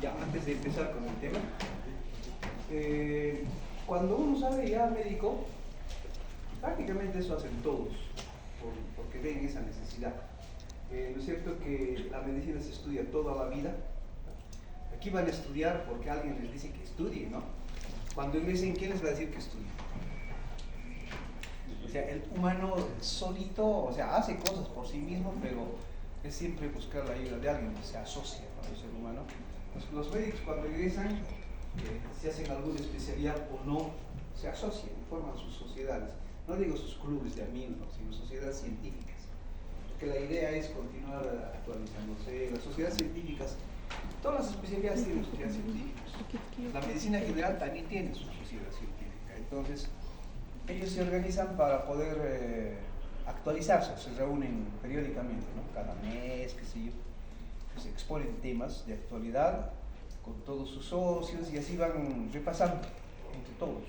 Ya, antes de empezar con el tema, cuando uno sale ya médico, prácticamente eso hacen todos, porque ven esa necesidad. ¿No es cierto que la medicina se estudia toda la vida? Aquí van a estudiar porque alguien les dice que estudie, ¿no? Cuando ingresen, ¿quién les va a decir que estudie? O sea, el humano solito, o sea, hace cosas por sí mismo, pero es siempre buscar la ayuda de alguien que se asocia con el ser humano. Los médicos cuando ingresan, si hacen alguna especialidad o no, se asocian, forman sus sociedades. No digo sus clubes de amigos, sino sociedades científicas. Porque la idea es continuar actualizándose. Las sociedades científicas, todas las especialidades tienen sociedades científicas. La medicina general también tiene su sociedad científica. Entonces, ellos se organizan para poder actualizarse, se reúnen periódicamente, ¿no? Cada mes, qué sé yo, se exponen temas de actualidad con todos sus socios y así van repasando entre todos.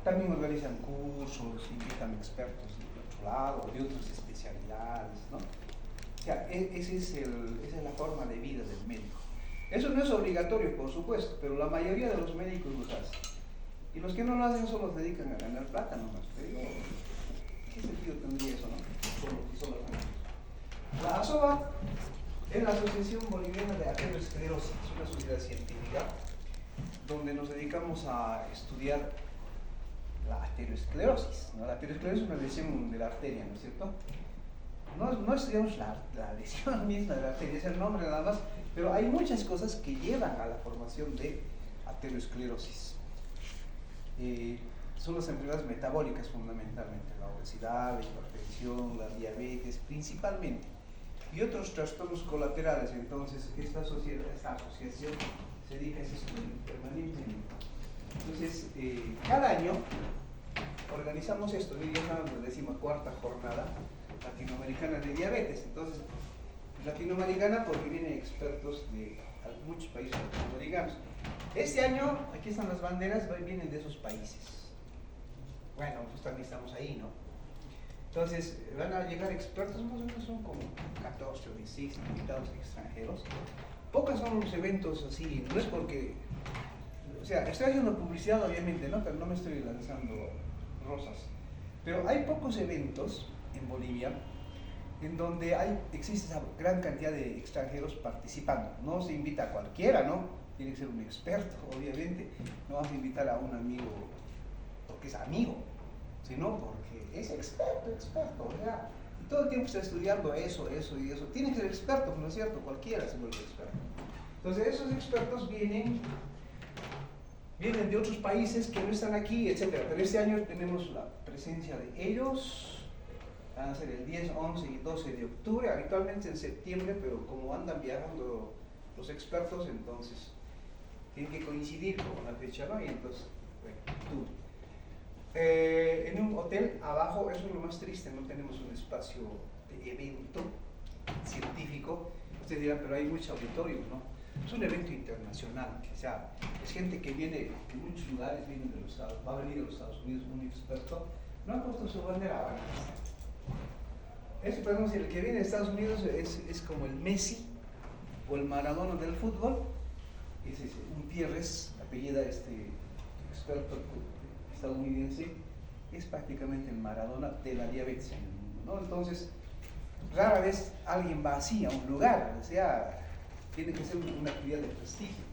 También organizan cursos, invitan expertos de otro lado, de otras especialidades, ¿no? O sea, esa es la forma de vida del médico. Eso no es obligatorio, por supuesto, pero la mayoría de los médicos lo hacen. Y los que no lo hacen solo se dedican a ganar plata nomás. Pero ¿qué sentido tendría eso, no? Solo la ASOA es la Asociación Boliviana de Arteriosclerosis, es una sociedad científica donde nos dedicamos a estudiar la arteriosclerosis, ¿no? La arteriosclerosis es una lesión de la arteria, ¿no es cierto? No estudiamos la lesión misma de la arteria, es el nombre nada más, pero hay muchas cosas que llevan a la formación de arteriosclerosis. Son las enfermedades metabólicas fundamentalmente, la obesidad, la hipertensión, la diabetes principalmente, y otros trastornos colaterales. Entonces, esta asociación se dedica a ese estudio permanentemente. Entonces, cada año organizamos esto, ya estamos en la 14ª jornada latinoamericana de diabetes. Entonces, latinoamericana porque vienen expertos de muchos países latinoamericanos. Este año, aquí están las banderas, vienen de esos países. Bueno, nosotros también estamos ahí, ¿no? Entonces, van a llegar expertos, más o menos son como 14 o 16 invitados extranjeros. Pocos son los eventos así, no es porque, o sea, estoy haciendo publicidad obviamente, ¿no? Pero no me estoy lanzando rosas. Pero hay pocos eventos en Bolivia en donde existe esa gran cantidad de extranjeros participando. No se invita a cualquiera, ¿no? Tiene que ser un experto, obviamente. No vas a invitar a un amigo porque es amigo, sino porque es experto, o sea, y todo el tiempo está estudiando eso y eso. Tiene que ser experto, ¿no es cierto? Cualquiera se vuelve experto. Entonces, esos expertos vienen de otros países que no están aquí, etc. Pero este año tenemos la presencia de ellos. Van a ser el 10, 11 y 12 de octubre, habitualmente en septiembre, pero como andan viajando los expertos, entonces tienen que coincidir con la fecha, ¿no? Y entonces, bueno, octubre. En un hotel abajo, eso es lo más triste, no tenemos un espacio de evento científico. Ustedes dirán, pero hay mucho auditorio, ¿no? Es un evento internacional, o sea, es gente que viene de muchos lugares, viene de los Estados, va a venir de los Estados Unidos, un experto, no han puesto su bandera. Eso podemos decir, el que viene de Estados Unidos es como el Messi o el Maradona del fútbol. Es un Pierres, apellida este experto estadounidense, es prácticamente el Maradona de la diabetes, ¿no? Entonces, rara vez alguien va así a un lugar, o sea, tiene que ser una actividad de prestigio.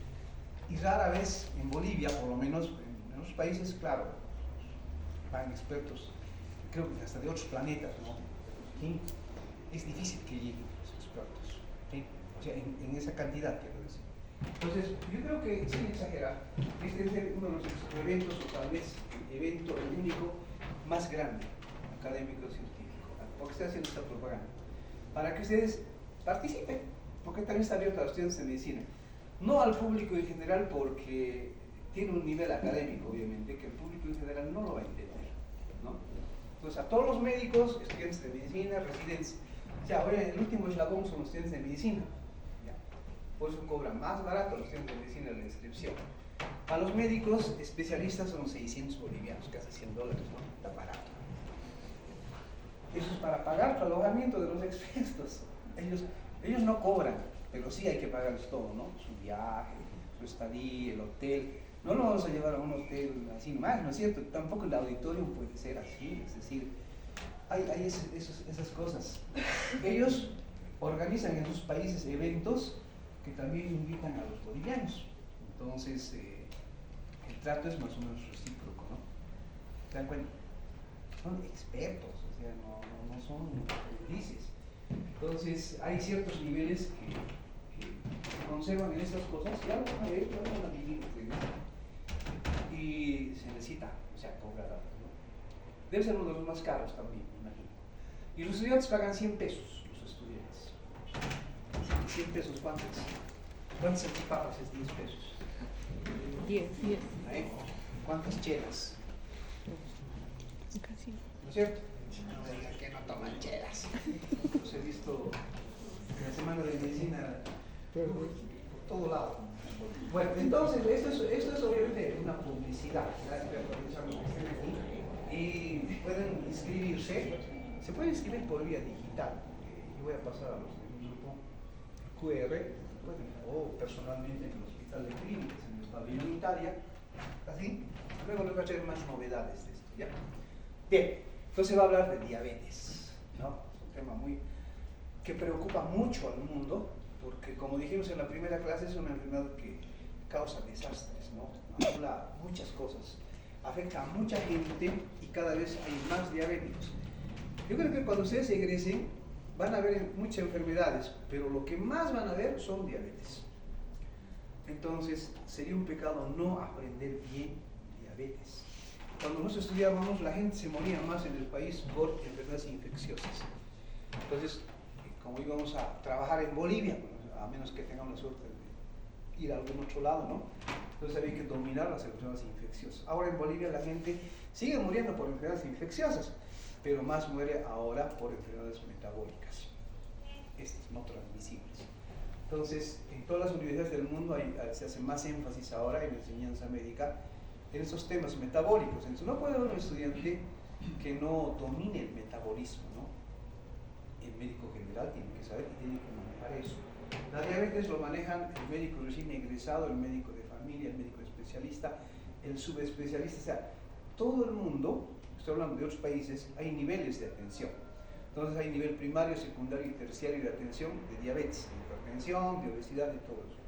Y rara vez en Bolivia, por lo menos en los países, claro, van expertos, creo que hasta de otros planetas, ¿no? ¿Sí? Es difícil que lleguen los expertos, ¿sí? O sea, en esa cantidad, quiero decir. Entonces, yo creo que, sin exagerar, este es uno de los eventos, o tal vez el evento, el único más grande académico-científico, porque estoy haciendo esta propaganda, para que ustedes participen, porque también está abierto a los estudiantes de medicina, no al público en general, porque tiene un nivel académico, obviamente, que el público en general no lo va a entender, ¿no? Entonces, a todos los médicos, estudiantes de medicina, residentes, o sea, ahora el último eslabón son los estudiantes de medicina. Por eso cobran más barato los estudiantes de medicina la inscripción. A los médicos especialistas son 600 bolivianos, casi $100, ¿no? Está barato. Eso es para pagar el alojamiento de los expertos. Ellos Ellos no cobran, pero sí hay que pagarles todo, ¿no? Su viaje, su estadía, el hotel. No lo vamos a llevar a un hotel así nomás, ¿no es cierto? Tampoco el auditorio puede ser así, es decir, hay esas cosas. Ellos organizan en sus países eventos que también invitan a los bolivianos. Entonces, el trato es más o menos recíproco, ¿no? ¿Se dan cuenta? Son expertos, o sea, no son aprendices. Entonces, hay ciertos niveles que se conservan en estas cosas y algo van a ver, van a vivir, ¿no? Y se necesita, o sea, cobrar algo, ¿no? Debe ser uno de los más caros también, me imagino. Y los estudiantes pagan 100 pesos, los estudiantes. 100 pesos, ¿cuántas salchipapas es 10 pesos? 10. ¿Cuántas chelas? Casi. ¿No es cierto? No me digan que no toman chelas. Los he visto en la semana de medicina por todo lado. Bueno, entonces, esto es obviamente una publicidad. Gracias por aprovechar los que estén aquí. Y pueden inscribirse. Se pueden inscribir por vía digital. Yo voy a pasar a los del grupo QR, o personalmente en el Hospital de Clínicas, en el pabellón Italia. Así. Luego les voy a traer más novedades de esto, ¿ya? Bien, entonces va a hablar de diabetes, ¿no? Es un tema que preocupa mucho al mundo, porque como dijimos en la primera clase, es una enfermedad que causa desastres, ¿no? Anula muchas cosas, afecta a mucha gente y cada vez hay más diabéticos. Yo creo que cuando ustedes egresen van a ver muchas enfermedades, pero lo que más van a ver son diabetes. Entonces, sería un pecado no aprender bien diabetes. Cuando nosotros estudiábamos, la gente se moría más en el país por enfermedades infecciosas. Entonces, como íbamos a trabajar en Bolivia, a menos que tengamos la suerte de ir a algún otro lado, ¿no? Entonces había que dominar las enfermedades infecciosas. Ahora en Bolivia la gente sigue muriendo por enfermedades infecciosas, pero más muere ahora por enfermedades metabólicas, estas no transmisibles. Entonces, en todas las universidades del mundo se hace más énfasis ahora en la enseñanza médica en esos temas metabólicos. Entonces, no puede haber un estudiante que no domine el metabolismo, ¿no? El médico general tiene que saber y tiene que manejar eso. La diabetes lo manejan el médico recién egresado, el médico de familia, el médico especialista, el subespecialista, o sea, todo el mundo. Estoy hablando de otros países, hay niveles de atención. Entonces hay nivel primario, secundario y terciario de atención de diabetes, de hipertensión, de obesidad, de todo eso.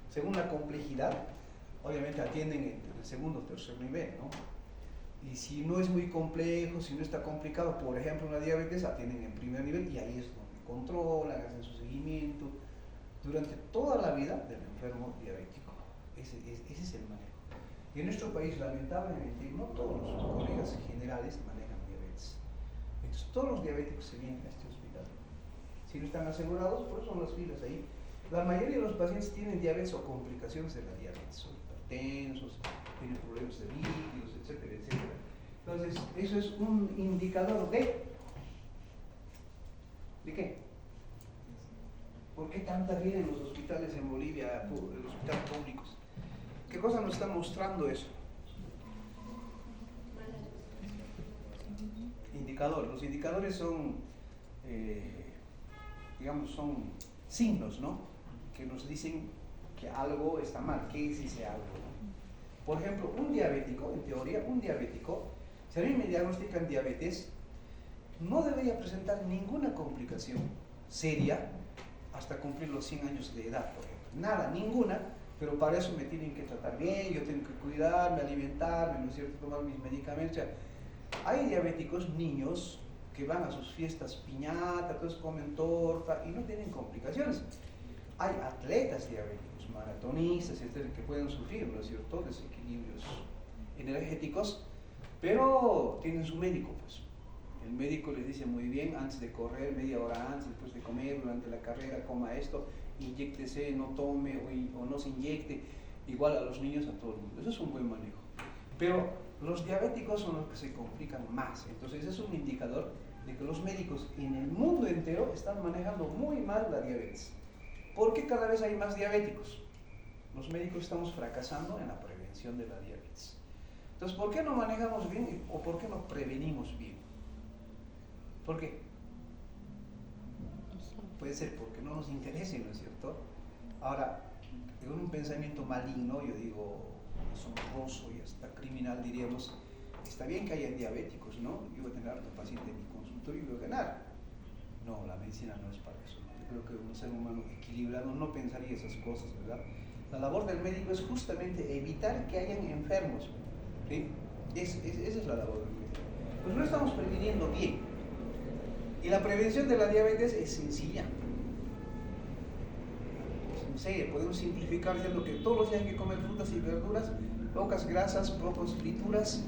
Según la complejidad, obviamente atienden en el segundo o tercer nivel, ¿no? Y si no es muy complejo, si no está complicado, por ejemplo, una diabetes, atienden en primer nivel y ahí es donde controlan, hacen su seguimiento durante toda la vida del enfermo diabético. Ese es el manejo. Y en nuestro país, lamentablemente, no todos los colegas generales manejan diabetes. Entonces, todos los diabéticos se vienen a este hospital. Si no están asegurados, por eso son las filas ahí. La mayoría de los pacientes tienen diabetes o complicaciones de la diabetes. Son hipertensos, tienen problemas de líquidos, etcétera, etcétera. Entonces, eso es un indicador de... ¿De qué? ¿Por qué tanta fila en los hospitales en Bolivia, en los hospitales públicos? ¿Qué cosa nos está mostrando eso? Indicadores. Los indicadores son, digamos, son signos, ¿no? Que nos dicen que algo está mal, que es ese algo, ¿no? Por ejemplo, un diabético, en teoría, un diabético, si a mí me diagnostican diabetes, no debería presentar ninguna complicación seria hasta cumplir los 100 años de edad, por ejemplo. Nada, ninguna. Pero para eso me tienen que tratar bien, yo tengo que cuidarme, alimentarme, ¿no es cierto?, tomar mis medicamentos. O sea, hay diabéticos, niños, que van a sus fiestas piñata, entonces comen torta y no tienen complicaciones. Hay atletas diabéticos, maratonistas, etcétera, que pueden sufrir, ¿no es cierto?, desequilibrios energéticos, pero tienen su médico, pues. El médico les dice muy bien, antes de correr, media hora antes, después de comer, durante la carrera, coma esto, inyéctese, no tome o no se inyecte, igual a los niños, a todo el mundo. Eso es un buen manejo. Pero los diabéticos son los que se complican más. Entonces es un indicador de que los médicos en el mundo entero están manejando muy mal la diabetes. ¿Por qué cada vez hay más diabéticos? Los médicos estamos fracasando en la prevención de la diabetes. Entonces, ¿por qué no manejamos bien o por qué no prevenimos bien? ¿Por qué? puede ser porque no nos interese, ¿no es cierto? Ahora, en un pensamiento maligno, yo digo, asombroso y hasta criminal, diríamos, está bien que hayan diabéticos, ¿no? Yo voy a tener harto paciente en mi consultorio y voy a ganar. No, la medicina no es para eso, ¿no? Yo creo que un ser humano equilibrado no pensaría esas cosas, ¿verdad? La labor del médico es justamente evitar que hayan enfermos, ¿sí? Esa es la labor del médico. Pues no estamos previniendo bien. Y la prevención de la diabetes es sencilla. No sé, podemos simplificar diciendo que todos los días hay que comer frutas y verduras, pocas grasas, pocas frituras,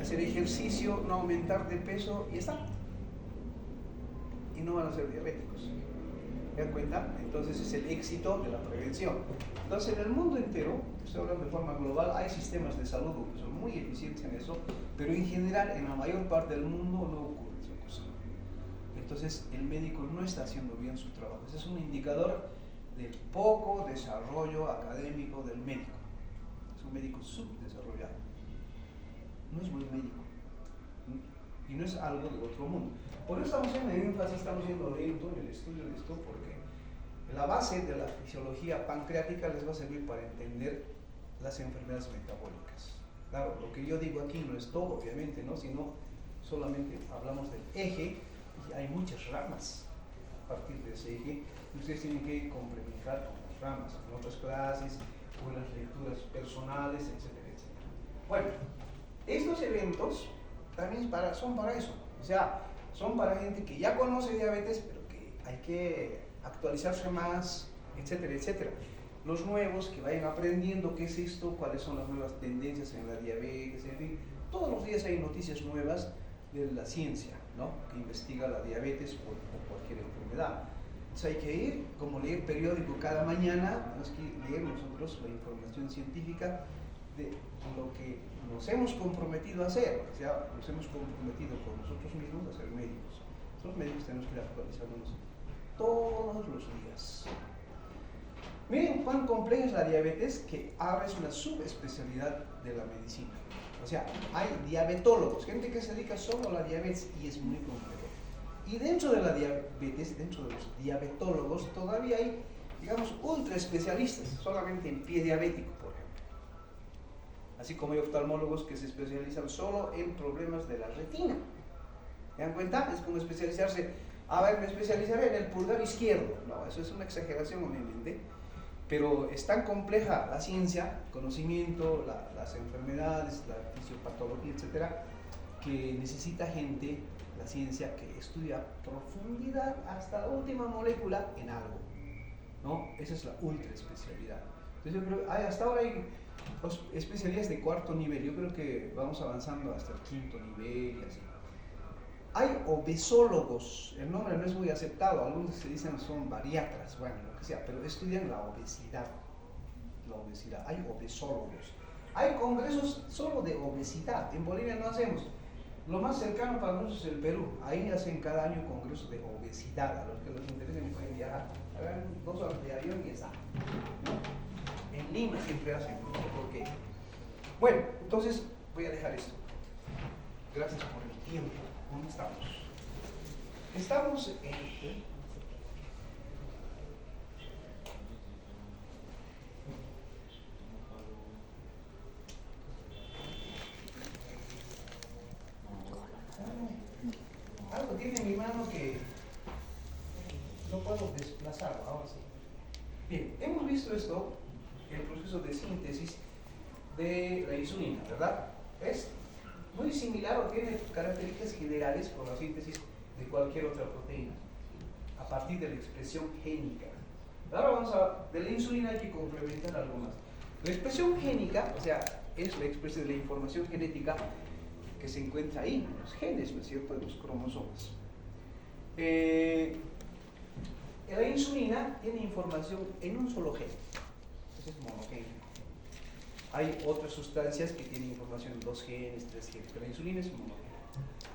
hacer ejercicio, no aumentar de peso y está. Y no van a ser diabéticos. ¿Se dan cuenta? Entonces es el éxito de la prevención. Entonces en el mundo entero, estoy hablando de forma global, hay sistemas de salud que son muy eficientes en eso, pero en general en la mayor parte del mundo no ocurre esa cosa. Entonces el médico no está haciendo bien su trabajo. Ese es un indicador del poco desarrollo académico del médico. Es un médico subdesarrollado. No es buen médico. Y no es algo de otro mundo. Por eso estamos haciendo énfasis, estamos haciendo lento en el estudio de esto, porque la base de la fisiología pancreática les va a servir para entender las enfermedades metabólicas. Claro, lo que yo digo aquí no es todo, obviamente, ¿no? Sino solamente hablamos del eje y hay muchas ramas a partir de ese eje y ustedes tienen que complementar con las ramas en otras clases o en las lecturas personales, etcétera, etcétera. Bueno, estos eventos también son para eso, o sea, son para gente que ya conoce diabetes, pero que hay que actualizarse más, etcétera, etcétera. Los nuevos que vayan aprendiendo qué es esto, cuáles son las nuevas tendencias en la diabetes, en fin, todos los días hay noticias nuevas de la ciencia, ¿no? Que investiga la diabetes o cualquier enfermedad. Entonces hay que ir, como leer periódico cada mañana, tenemos que leer nosotros la información científica de lo que nos hemos comprometido a hacer, o sea, nos hemos comprometido con nosotros mismos a ser médicos. Los médicos tenemos que ir actualizándonos todos los días. Miren cuán compleja es la diabetes, que ahora es una subespecialidad de la medicina. O sea, hay diabetólogos, gente que se dedica solo a la diabetes y es muy complejo. Y dentro de la diabetes, dentro de los diabetólogos, todavía hay, digamos, ultra especialistas, solamente en pie diabético, por ejemplo. Así como hay oftalmólogos que se especializan solo en problemas de la retina. ¿Se dan cuenta? Es como especializarse, a ver, me especializaré en el pulgar izquierdo. No, eso es una exageración, obviamente. Pero es tan compleja la ciencia, conocimiento, las enfermedades, la fisiopatología, etcétera, que necesita gente, la ciencia, que estudia a profundidad hasta la última molécula en algo, ¿no? Esa es la ultra especialidad. Entonces yo creo, hasta ahora hay especialidades de cuarto nivel, yo creo que vamos avanzando hasta el quinto nivel y así. Hay obesólogos, el nombre no es muy aceptado, algunos se dicen son bariatras, bueno, lo que sea, pero estudian la obesidad. Hay obesólogos. Hay congresos solo de obesidad, en Bolivia no hacemos. Lo más cercano para nosotros es el Perú, ahí hacen cada año congresos de obesidad, a los que les interese pueden viajar, hagan 2 horas de avión y está, ¿no? En Lima siempre hacen, no sé por qué. Bueno, entonces voy a dejar esto. Gracias por el tiempo. ¿Dónde estamos? Estamos en... Algo tiene en mi mano que no puedo desplazarlo, ahora sí. Bien, hemos visto esto, el proceso de síntesis de la insulina, ¿verdad? Es muy similar o tiene características generales con la síntesis de cualquier otra proteína, a partir de la expresión génica. Ahora vamos a, de la insulina hay que complementar algo más. La expresión génica, o sea, es la expresión de la información genética que se encuentra ahí, en los genes, ¿no es cierto?, de los cromosomas. La insulina tiene información en un solo gen, eso es monogénico. Hay otras sustancias que tienen información en 2 genes, 3 genes, pero la insulina es monogénica.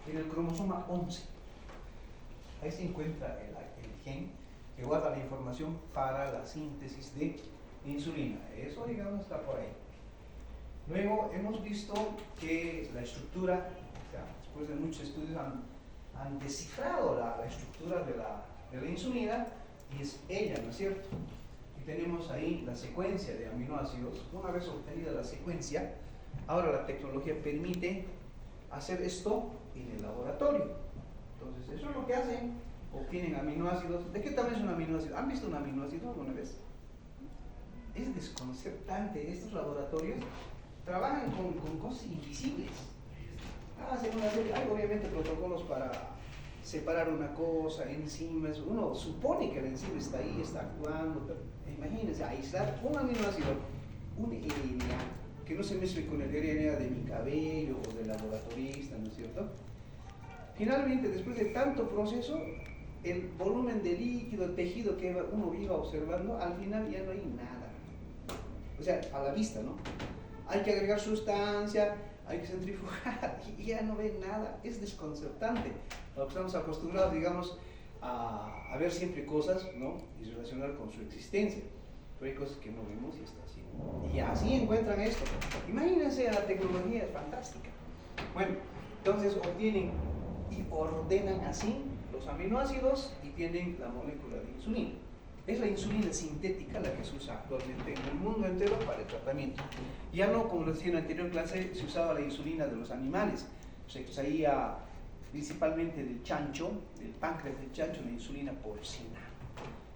En el cromosoma 11, ahí se encuentra el gen que guarda la información para la síntesis de insulina. Eso, digamos, está por ahí. Luego hemos visto que la estructura, o sea, después de muchos estudios han descifrado la estructura de la insulina, y es ella, ¿no es cierto? Y tenemos ahí la secuencia de aminoácidos. Una vez obtenida la secuencia, ahora la tecnología permite hacer esto en el laboratorio. Entonces, eso es lo que hacen, obtienen aminoácidos. ¿De qué tamaño es un aminoácido? ¿Han visto un aminoácido alguna vez? Es desconcertante. Estos laboratorios trabajan con cosas invisibles. Hacen una serie, hay obviamente protocolos para separar una cosa, enzimas. Uno supone que el enzima está ahí, está actuando, pero imagínense, aislar un aminoácido, un RNA, que no se mezcle con el RNA de mi cabello o del laboratorista, ¿no es cierto? Finalmente, después de tanto proceso, el volumen de líquido, el tejido que uno iba observando, al final ya no hay nada. O sea, a la vista, ¿no? Hay que agregar sustancia, hay que centrifugar y ya no ve nada. Es desconcertante. Estamos acostumbrados, digamos, a ver siempre cosas, ¿no? Y relacionar con su existencia. Pero hay cosas que no vemos y está así. Y así encuentran esto. Imagínense, la tecnología es fantástica. Bueno, entonces obtienen y ordenan así los aminoácidos y tienen la molécula de insulina. Es la insulina sintética la que se usa actualmente en el mundo entero para el tratamiento. Ya no, como lo decía en la anterior clase, se usaba la insulina de los animales. Se extraía principalmente del chancho, del páncreas del chancho, la insulina porcina,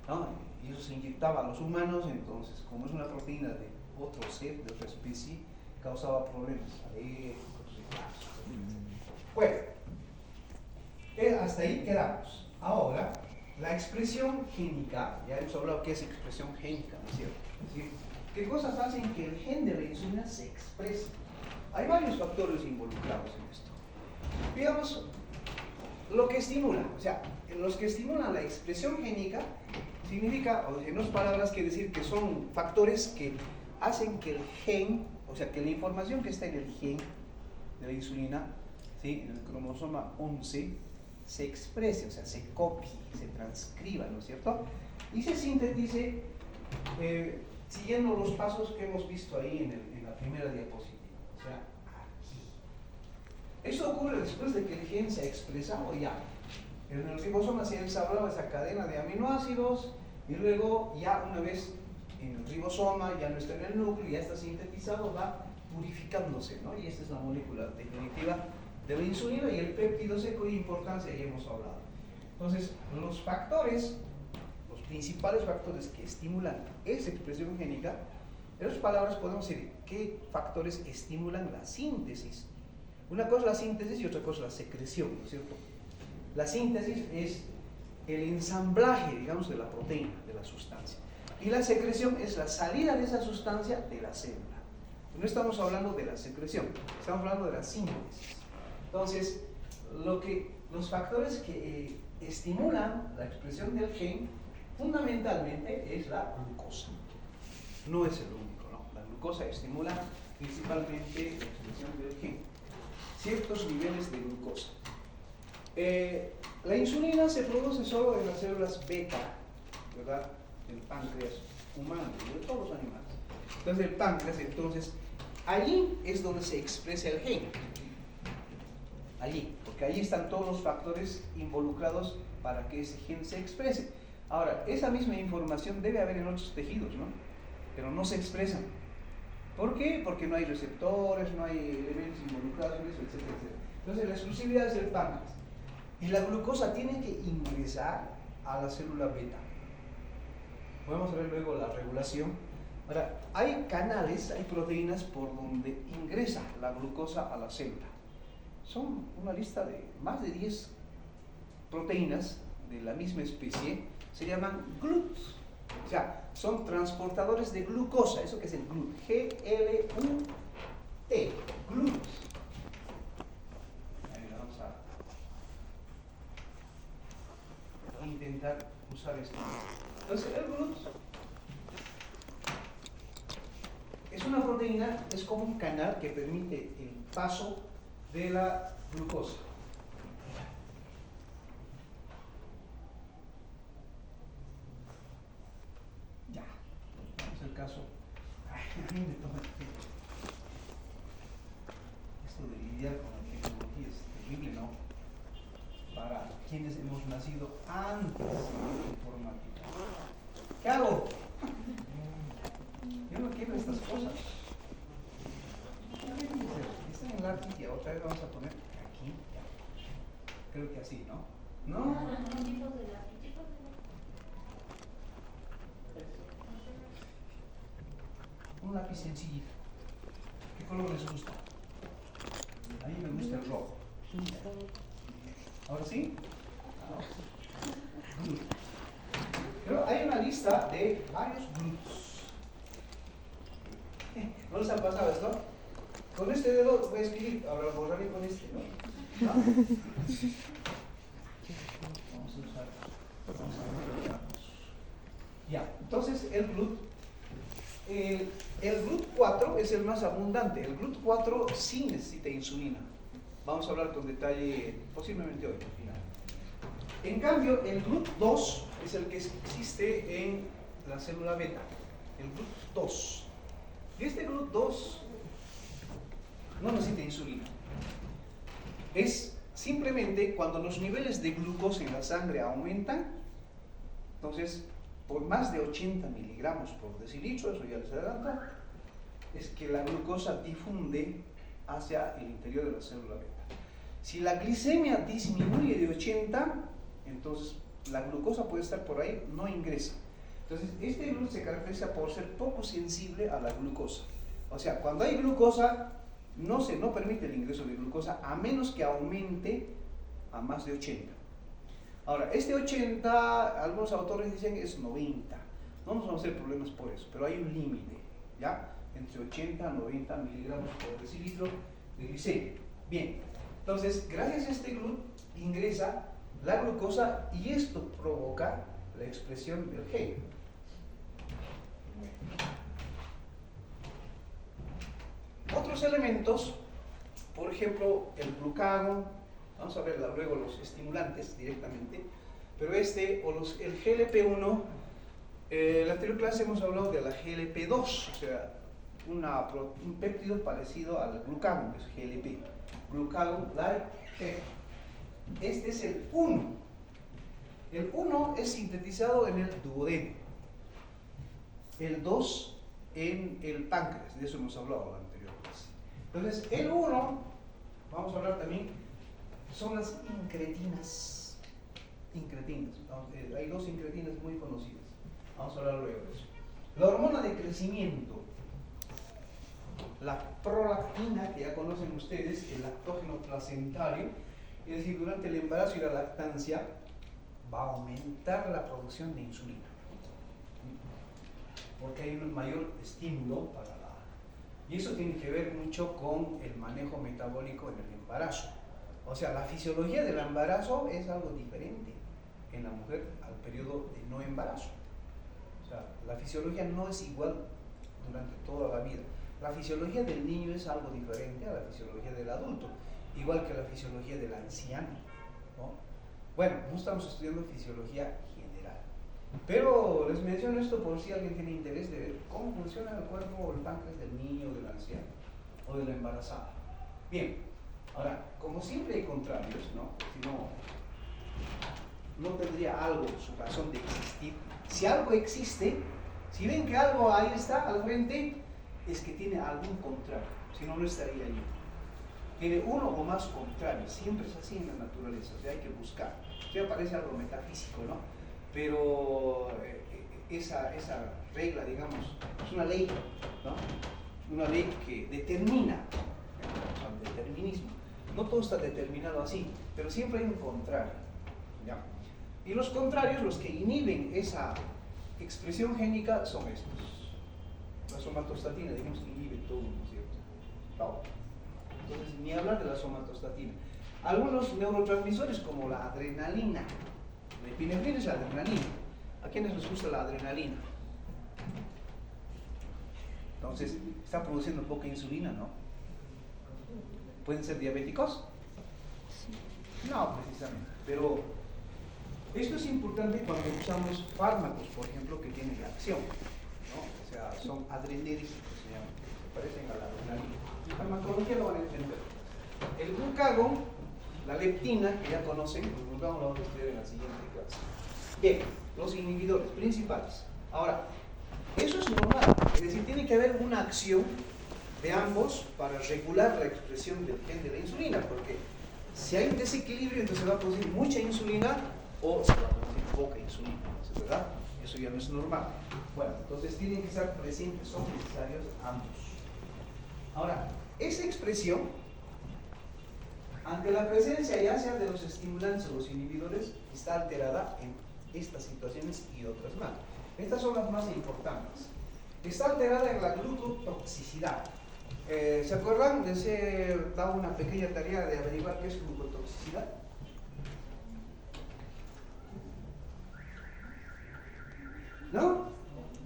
¿no? Y eso se inyectaba a los humanos. Entonces, como es una proteína de otro ser, de otra especie, causaba problemas alérgicos, retrasos. Bueno, hasta ahí quedamos. Ahora, la expresión génica, ya hemos hablado que es expresión génica, ¿no es cierto? Es decir, ¿qué cosas hacen que el gen de la insulina se exprese? Hay varios factores involucrados en esto. Digamos, lo que estimula, o sea, los que estimulan la expresión génica, significa, o en otras palabras, quiere decir que son factores que hacen que el gen, o sea, que la información que está en el gen de la insulina, ¿sí?, en el cromosoma 11, se exprese, o sea, se copie, se transcriba, ¿no es cierto? Y se sintetice siguiendo los pasos que hemos visto ahí en la primera diapositiva, o sea, aquí. Eso ocurre después de que el gen se ha expresado ya. En el ribosoma se ha ensambladado esa cadena de aminoácidos y luego ya una vez en el ribosoma, ya no está en el núcleo, ya está sintetizado, va purificándose, ¿no? Y esta es la molécula definitiva de la insulina y el péptido seco de importancia, ya hemos hablado. Entonces, los factores, los principales factores que estimulan esa expresión génica, en otras palabras podemos decir qué factores estimulan la síntesis. Una cosa es la síntesis y otra cosa es la secreción, ¿no es cierto? La síntesis es el ensamblaje, digamos, de la proteína, de la sustancia. Y la secreción es la salida de esa sustancia de la célula. No estamos hablando de la secreción, estamos hablando de la síntesis. Entonces, los factores que estimulan la expresión del gen, fundamentalmente es la glucosa. No es el único, ¿no? La glucosa estimula principalmente la expresión del gen. Ciertos niveles de glucosa. La insulina se produce solo en las células beta, ¿verdad?, del páncreas humano y de todos los animales. Entonces, el páncreas, entonces, allí es donde se expresa el gen. Allí, porque allí están todos los factores involucrados para que ese gen se exprese. Ahora, esa misma información debe haber en otros tejidos, ¿no? Pero no se expresan. ¿Por qué? Porque no hay receptores, no hay elementos involucrados en eso, etcétera, etcétera. Entonces, la exclusividad es el páncreas. Y la glucosa tiene que ingresar a la célula beta. Podemos ver luego la regulación. Ahora, hay canales, hay proteínas por donde ingresa la glucosa a la célula. Son una lista de más de 10 proteínas de la misma especie, se llaman GLUT. O sea, son transportadores de glucosa. ¿Eso qué es el GLUT? G-L-U-T, GLUT. Vamos a intentar usar esto. Entonces, el GLUT es una proteína, es como un canal que permite el paso de la glucosa. Ya, es el caso. Ay, a mí me toma esto de lidiar con la tecnología es terrible, ¿no? Para quienes hemos nacido antes de la informática. quiebra estas cosas. Está en el artículo, otra vez vamos a poner aquí. Ya. Creo que así, ¿no? ¿No? Un lápiz sencillito. ¿Qué color les gusta? A mí me gusta el rojo. ¿Ahora sí? Good. Pero hay una lista de varios glúteos. ¿No les ha pasado esto? Con este dedo voy a escribir, ahora borraré con este, ¿no? ¿No? Vamos a usar. Ya, entonces el GLUT. El GLUT4 es el más abundante. El GLUT4 sí necesita insulina. Vamos a hablar con detalle posiblemente hoy al final. En cambio, el GLUT2 es el que existe en la célula beta. El GLUT2. Y este GLUT2 no necesita insulina. Es simplemente cuando los niveles de glucosa en la sangre aumentan, entonces por más de 80 miligramos por decilitro, eso ya les adelanto, es que la glucosa difunde hacia el interior de la célula beta. Si la glicemia disminuye de 80, entonces la glucosa puede estar por ahí, no ingresa. Entonces este GLUT se caracteriza por ser poco sensible a la glucosa. O sea, cuando hay glucosa, no permite el ingreso de glucosa a menos que aumente a más de 80. Ahora, este 80, algunos autores dicen es 90. No nos vamos a hacer problemas por eso, pero hay un límite, ¿ya? Entre 80 y 90 miligramos por decilitro de glicemia. Bien, entonces, gracias a este GLUT ingresa la glucosa y esto provoca la expresión del gen. Otros elementos, por ejemplo, el glucagón, vamos a ver luego los estimulantes directamente, pero el GLP-1, en la anterior clase hemos hablado de la GLP-2, o sea, un péptido parecido al glucagón, que es GLP, glucagón like peptide. Este es el 1. El 1 es sintetizado en el duodeno, el 2 en el páncreas, de eso hemos hablado en la anterior clase. Entonces, el 1, vamos a hablar también, son las incretinas. Hay dos incretinas muy conocidas. Vamos a hablar luego de eso. La hormona de crecimiento, la prolactina, que ya conocen ustedes, el lactógeno placentario, es decir, durante el embarazo y la lactancia, va a aumentar la producción de insulina. Porque hay un mayor estímulo para la... Y eso tiene que ver mucho con el manejo metabólico en el embarazo. O sea, la fisiología del embarazo es algo diferente en la mujer al periodo de no embarazo. O sea, la fisiología no es igual durante toda la vida. La fisiología del niño es algo diferente a la fisiología del adulto, igual que la fisiología del anciano, ¿no? Bueno, no estamos estudiando fisiología general, pero les menciono esto por si alguien tiene interés de ver cómo funciona el cuerpo o el páncreas del niño, del anciano o de la embarazada. Bien, ahora, como siempre hay contrarios, ¿no? Si no tendría algo su razón de existir. Si algo existe, si ven que algo ahí está al frente, es que tiene algún contrario, si no, no estaría allí. Tiene uno o más contrarios, siempre es así en la naturaleza, o sea, hay que buscar. Esto parece algo metafísico, ¿no? Pero esa regla, digamos, es una ley, ¿no? Una ley que determina, el determinismo. No todo está determinado así, pero siempre hay un contrario, ¿ya? Y los contrarios, los que inhiben esa expresión génica, son estos. La somatostatina, digamos que inhibe todo, ¿no es cierto? No. Entonces, ni hablar de la somatostatina. Algunos neurotransmisores como la adrenalina, la epinefrina es la adrenalina. ¿A quiénes les gusta la adrenalina? Entonces, está produciendo poca insulina, ¿no? ¿Pueden ser diabéticos? No, precisamente. Pero esto es importante cuando usamos fármacos, por ejemplo, que tienen reacción, ¿no? O sea, son adrenérgicos, se llaman, se parecen a la adrenalina. En farmacología lo van a entender. El glucagón, la leptina, que ya conocen, el glucagón lo vamos a estudiar en la siguiente clase. Bien, los inhibidores principales. Ahora, Eso es normal, es decir, tiene que haber una acción de ambos para regular la expresión del gen de la insulina, porque si hay un desequilibrio, entonces se va a producir mucha insulina o se va a producir poca insulina, ¿verdad? Eso ya no es normal. Bueno, entonces tienen que estar presentes, son necesarios ambos. Ahora, esa expresión, ante la presencia ya sea de los estimulantes o los inhibidores, está alterada en estas situaciones y otras más. Estas son las más importantes. Está alterada en la glucotoxicidad. ¿Se acuerdan? Les he dado una pequeña tarea de averiguar qué es glucotoxicidad. ¿No?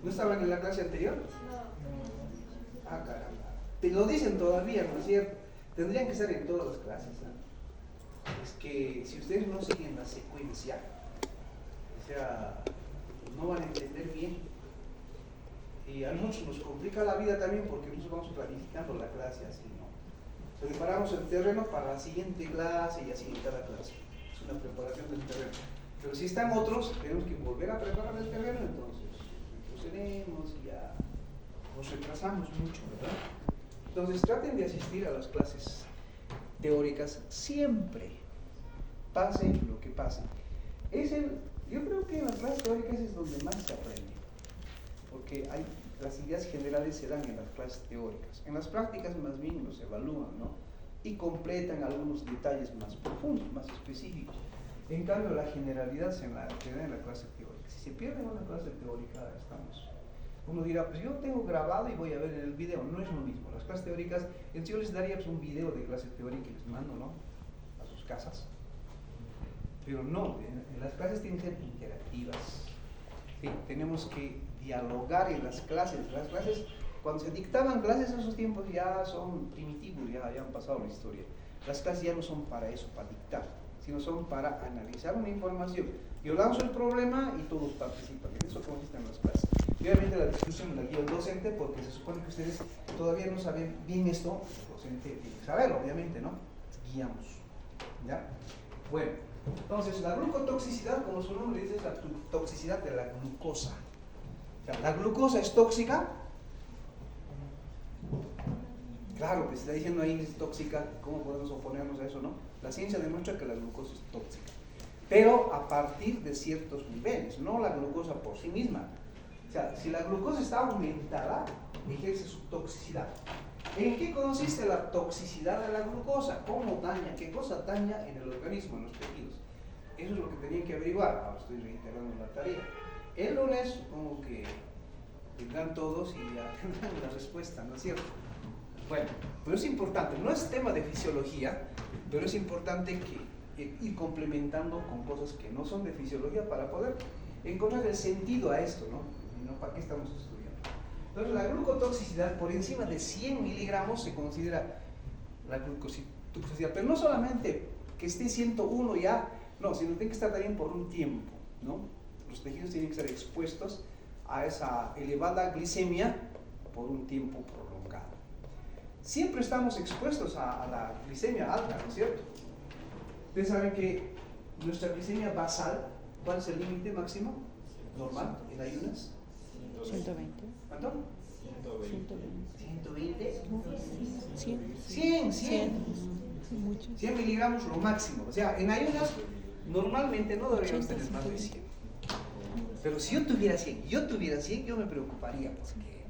¿No estaban en la clase anterior? No. Ah, caramba. Te lo dicen todavía, ¿no es cierto? Tendrían que estar en todas las clases, ¿no? Es que si ustedes no siguen la secuencia, o sea, no van a entender bien. Y a nosotros nos complica la vida también porque nosotros vamos planificando la clase así, ¿no? Preparamos el terreno para la siguiente clase y así en cada clase. Es una preparación del terreno. Pero si están otros, tenemos que volver a preparar el terreno, entonces procedemos y ya nos retrasamos mucho, ¿verdad? Entonces traten de asistir a las clases teóricas siempre, pase lo que pase. Yo creo que en las clases teóricas es donde más se aprende, porque las ideas generales se dan en las clases teóricas. En las prácticas más bien los evalúan, ¿no? Y completan algunos detalles más profundos, más específicos. En cambio, la generalidad se da en la clase teórica. Si se pierde en una clase teórica, uno dirá, pues yo tengo grabado y voy a ver en el video. No es lo mismo. Las clases teóricas, yo les daría pues, un video de clase teórica que les mando, ¿no? A sus casas. Pero no, en las clases tienen que ser interactivas. Sí, tenemos que dialogar en las clases. Las clases, cuando se dictaban clases en esos tiempos ya son primitivos, ya han pasado la historia. Las clases ya no son para eso, para dictar, sino son para analizar una información. Yo lanzo el problema y todos participan. En eso consisten las clases. Y obviamente la discusión la guía el docente porque se supone que ustedes todavía no saben bien esto. El docente tiene que saberlo, obviamente, ¿no? Guiamos. ¿Ya? Bueno, entonces la glucotoxicidad, como su nombre dice, es la toxicidad de la glucosa. O sea, ¿la glucosa es tóxica? Claro, pues está diciendo ahí es tóxica, ¿cómo podemos oponernos a eso, no? La ciencia demuestra que la glucosa es tóxica, pero a partir de ciertos niveles, no la glucosa por sí misma. O sea, si la glucosa está aumentada, ejerce su toxicidad. ¿En qué consiste la toxicidad de la glucosa? ¿Cómo daña? ¿Qué cosa daña en el organismo, en los tejidos? Eso es lo que tenían que averiguar. Ahora estoy reiterando la tarea. El lunes, supongo que vendrán todos y ya tendrán la respuesta, ¿no es cierto? Bueno, pero es importante, no es tema de fisiología, pero es importante que ir complementando con cosas que no son de fisiología para poder encontrar el sentido a esto, ¿no? Y no para qué estamos estudiando. Entonces, la glucotoxicidad por encima de 100 miligramos se considera la glucotoxicidad, pero no solamente que esté 101 ya, no, sino tiene que estar también por un tiempo, ¿no? Los tejidos tienen que estar expuestos a esa elevada glicemia por un tiempo prolongado. Siempre estamos expuestos a la glicemia alta, ¿no es cierto? Ustedes saben que nuestra glicemia basal, ¿cuál es el límite máximo normal en ayunas? 120. ¿Cuánto? 120. 100. 100 miligramos lo máximo. O sea, en ayunas normalmente no deberíamos tener más de 100. Pero si yo tuviera 100, yo me preocuparía porque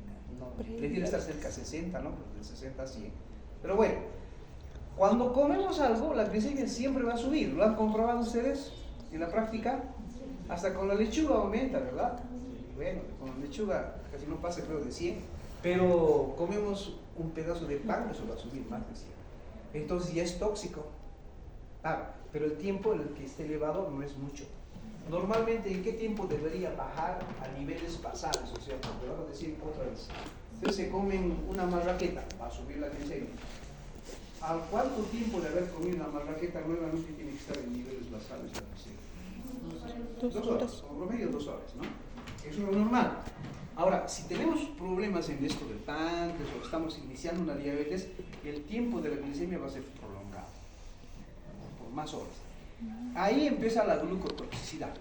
prefiero estar cerca de 60, ¿no? De 60 a 100. Pero bueno, cuando comemos algo, la glicemia siempre va a subir. ¿Lo han comprobado ustedes en la práctica? Hasta con la lechuga aumenta, ¿verdad? Bueno, con la lechuga casi no pasa, creo, de 100. Pero comemos un pedazo de pan, eso va a subir más de 100. Entonces ya es tóxico. Pero el tiempo en el que esté elevado no es mucho. Normalmente, ¿en qué tiempo debería bajar a niveles basales? O sea, te vamos a decir otra vez. Ustedes se comen una marraqueta, va a subir la glicemia. ¿Al cuánto tiempo de haber comido una marraqueta nuevamente tiene que estar en niveles basales la glicemia? 2 horas. Por promedio 2 horas, ¿no? Eso es lo normal. Ahora, si tenemos problemas en esto del páncreas o estamos iniciando una diabetes, el tiempo de la glicemia va a ser prolongado, por más horas. Ahí empieza la glucotoxicidad,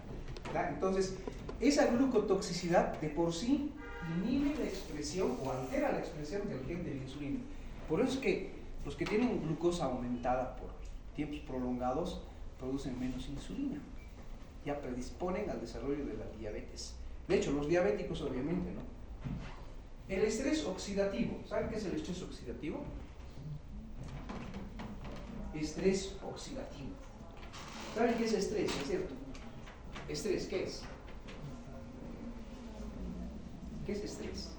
¿verdad? Entonces, esa glucotoxicidad de por sí inhibe la expresión o altera la expresión del gen de la insulina. Por eso es que los que tienen glucosa aumentada por tiempos prolongados producen menos insulina. Ya predisponen al desarrollo de la diabetes. De hecho, los diabéticos obviamente, ¿no? El estrés oxidativo. ¿Saben qué es el estrés oxidativo? Estrés oxidativo. ¿Saben qué es estrés? ¿Es cierto? ¿Estrés qué es? ¿Qué es estrés?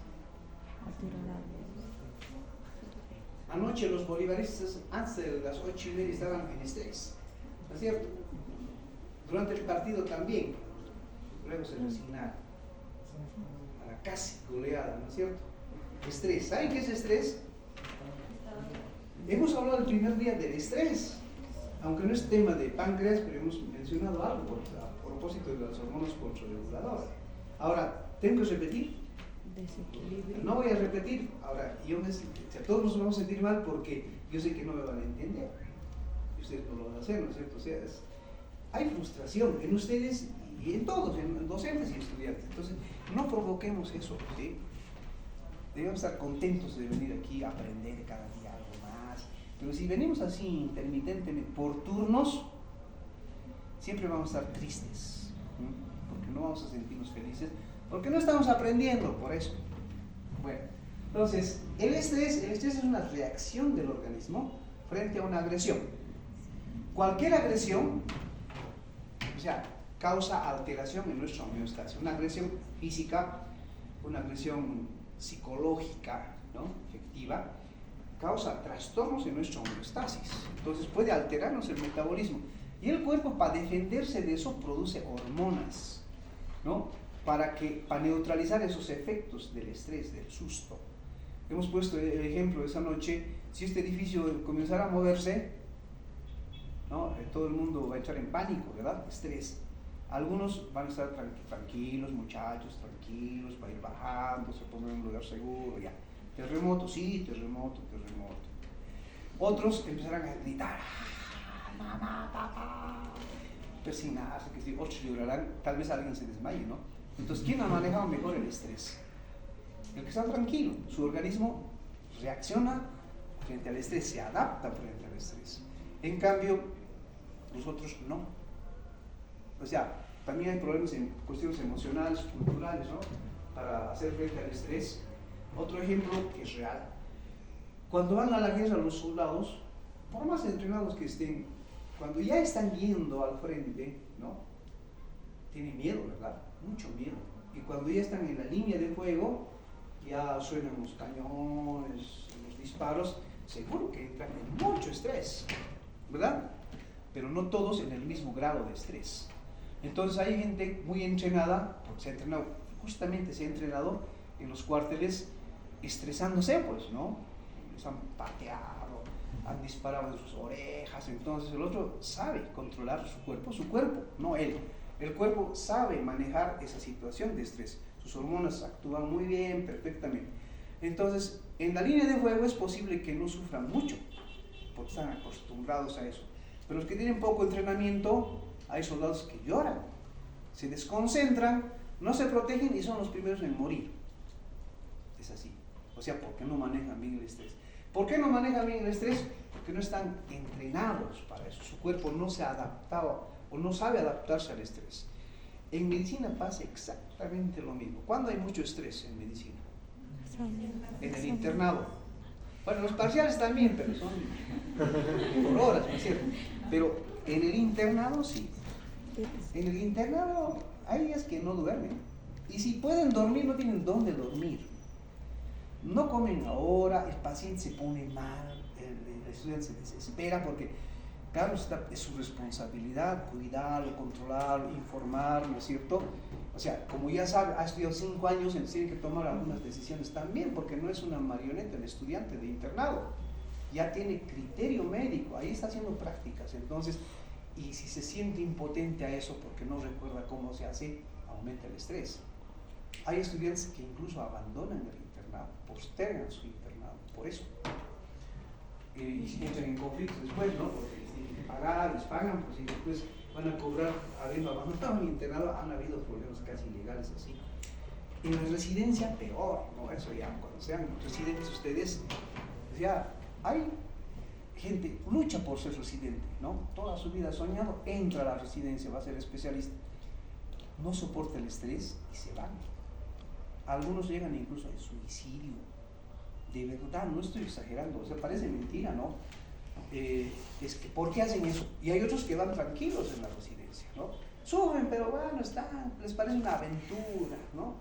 Anoche los bolivaristas antes de las 8:30 estaban en estrés, ¿no es cierto? Durante el partido también. Luego se resignaron a la casi goleada, ¿no es cierto? Estrés. ¿Saben qué es estrés? Hemos hablado el primer día del estrés, aunque no es tema de páncreas, pero hemos mencionado algo a propósito de las hormonas controlreguladoras. Ahora, ¿tengo que repetir? Desequilibrio. No voy a repetir. Ahora, todos nos vamos a sentir mal porque yo sé que no me van a entender. Y ustedes no lo van a hacer, ¿no es cierto? O sea, hay frustración en ustedes y en todos, en docentes y estudiantes. Entonces, no provoquemos eso, ¿sí? Debemos estar contentos de venir aquí a aprender cada día algo más. Pero si venimos así intermitentemente, por turnos, siempre vamos a estar tristes, ¿sí? Porque no vamos a sentirnos felices, porque no estamos aprendiendo, por eso. Bueno, entonces, el estrés es una reacción del organismo frente a una agresión. Cualquier agresión, o sea, causa alteración en nuestra homeostasis. Una agresión física, una agresión psicológica, ¿no? Efectiva, causa trastornos en nuestra homeostasis. Entonces puede alterarnos el metabolismo. Y el cuerpo, para defenderse de eso, produce hormonas, ¿no? Para neutralizar esos efectos del estrés, del susto. Hemos puesto el ejemplo de esa noche. Si este edificio comenzara a moverse, ¿no? Todo el mundo va a entrar en pánico, ¿verdad? Estrés. Algunos van a estar tranquilos, muchachos, tranquilos, va a ir bajando, se pondrán en un lugar seguro, ya. Terremoto, sí, terremoto. Otros empezarán a gritar, mamá, papá, persignarse, que sí, otros llorarán, tal vez alguien se desmaye, ¿no? Entonces, ¿quién ha manejado mejor el estrés? El que está tranquilo. Su organismo reacciona frente al estrés, se adapta frente al estrés. En cambio, nosotros no. O sea, también hay problemas en cuestiones emocionales, culturales, ¿no? Para hacer frente al estrés. Otro ejemplo que es real. Cuando van a la guerra los soldados, por más entrenados que estén, cuando ya están yendo al frente, ¿no? Tienen miedo, ¿verdad? Mucho miedo. Y cuando ya están en la línea de fuego, ya suenan los cañones, los disparos, seguro que entran en mucho estrés, ¿verdad? Pero no todos en el mismo grado de estrés. Entonces hay gente muy entrenada, porque se ha entrenado, justamente se ha entrenado en los cuarteles estresándose, pues, ¿no? Les han pateado, han disparado en sus orejas, entonces el otro sabe controlar su cuerpo, no él. El cuerpo sabe manejar esa situación de estrés, sus hormonas actúan muy bien, perfectamente. Entonces, en la línea de fuego es posible que no sufran mucho, porque están acostumbrados a eso. Pero los que tienen poco entrenamiento, hay soldados que lloran, se desconcentran, no se protegen y son los primeros en morir. Es así. O sea, ¿por qué no manejan bien el estrés? ¿Por qué no manejan bien el estrés? Porque no están entrenados para eso. Su cuerpo no se ha adaptado o no sabe adaptarse al estrés. En medicina pasa exactamente lo mismo. ¿Cuándo hay mucho estrés en medicina? En el internado. Bueno, los parciales también, pero son por horas, ¿no es cierto? Pero en el internado sí. En el internado hay días que no duermen. Y si pueden dormir, no tienen dónde dormir. No comen ahora, el paciente se pone mal, el estudiante se desespera porque, claro, es su responsabilidad cuidarlo, controlarlo, informarlo, ¿no es cierto? O sea, como ya sabe, ha estudiado 5 años, entonces tiene que tomar algunas decisiones también, porque no es una marioneta el estudiante de internado. Ya tiene criterio médico, ahí está haciendo prácticas, entonces, y si se siente impotente a eso porque no recuerda cómo se hace, aumenta el estrés. Hay estudiantes que incluso abandonan el internado, postergan su internado, por eso. Y si entran en conflicto después, ¿no? Porque les tienen que pagar, les pagan, pues y después van a cobrar habiendo abandonado el internado. Han habido problemas casi legales así. En la residencia peor, ¿no? Eso ya, cuando sean residentes ustedes, ya hay gente, lucha por ser residente, ¿no? Toda su vida ha soñado, entra a la residencia, va a ser especialista, no soporta el estrés y se van. Algunos llegan incluso al suicidio. De verdad, no estoy exagerando, o sea, parece mentira, ¿no? Es que, ¿por qué hacen eso? Y hay otros que van tranquilos en la residencia, ¿no? Suben, pero bueno, están, les parece una aventura, ¿no?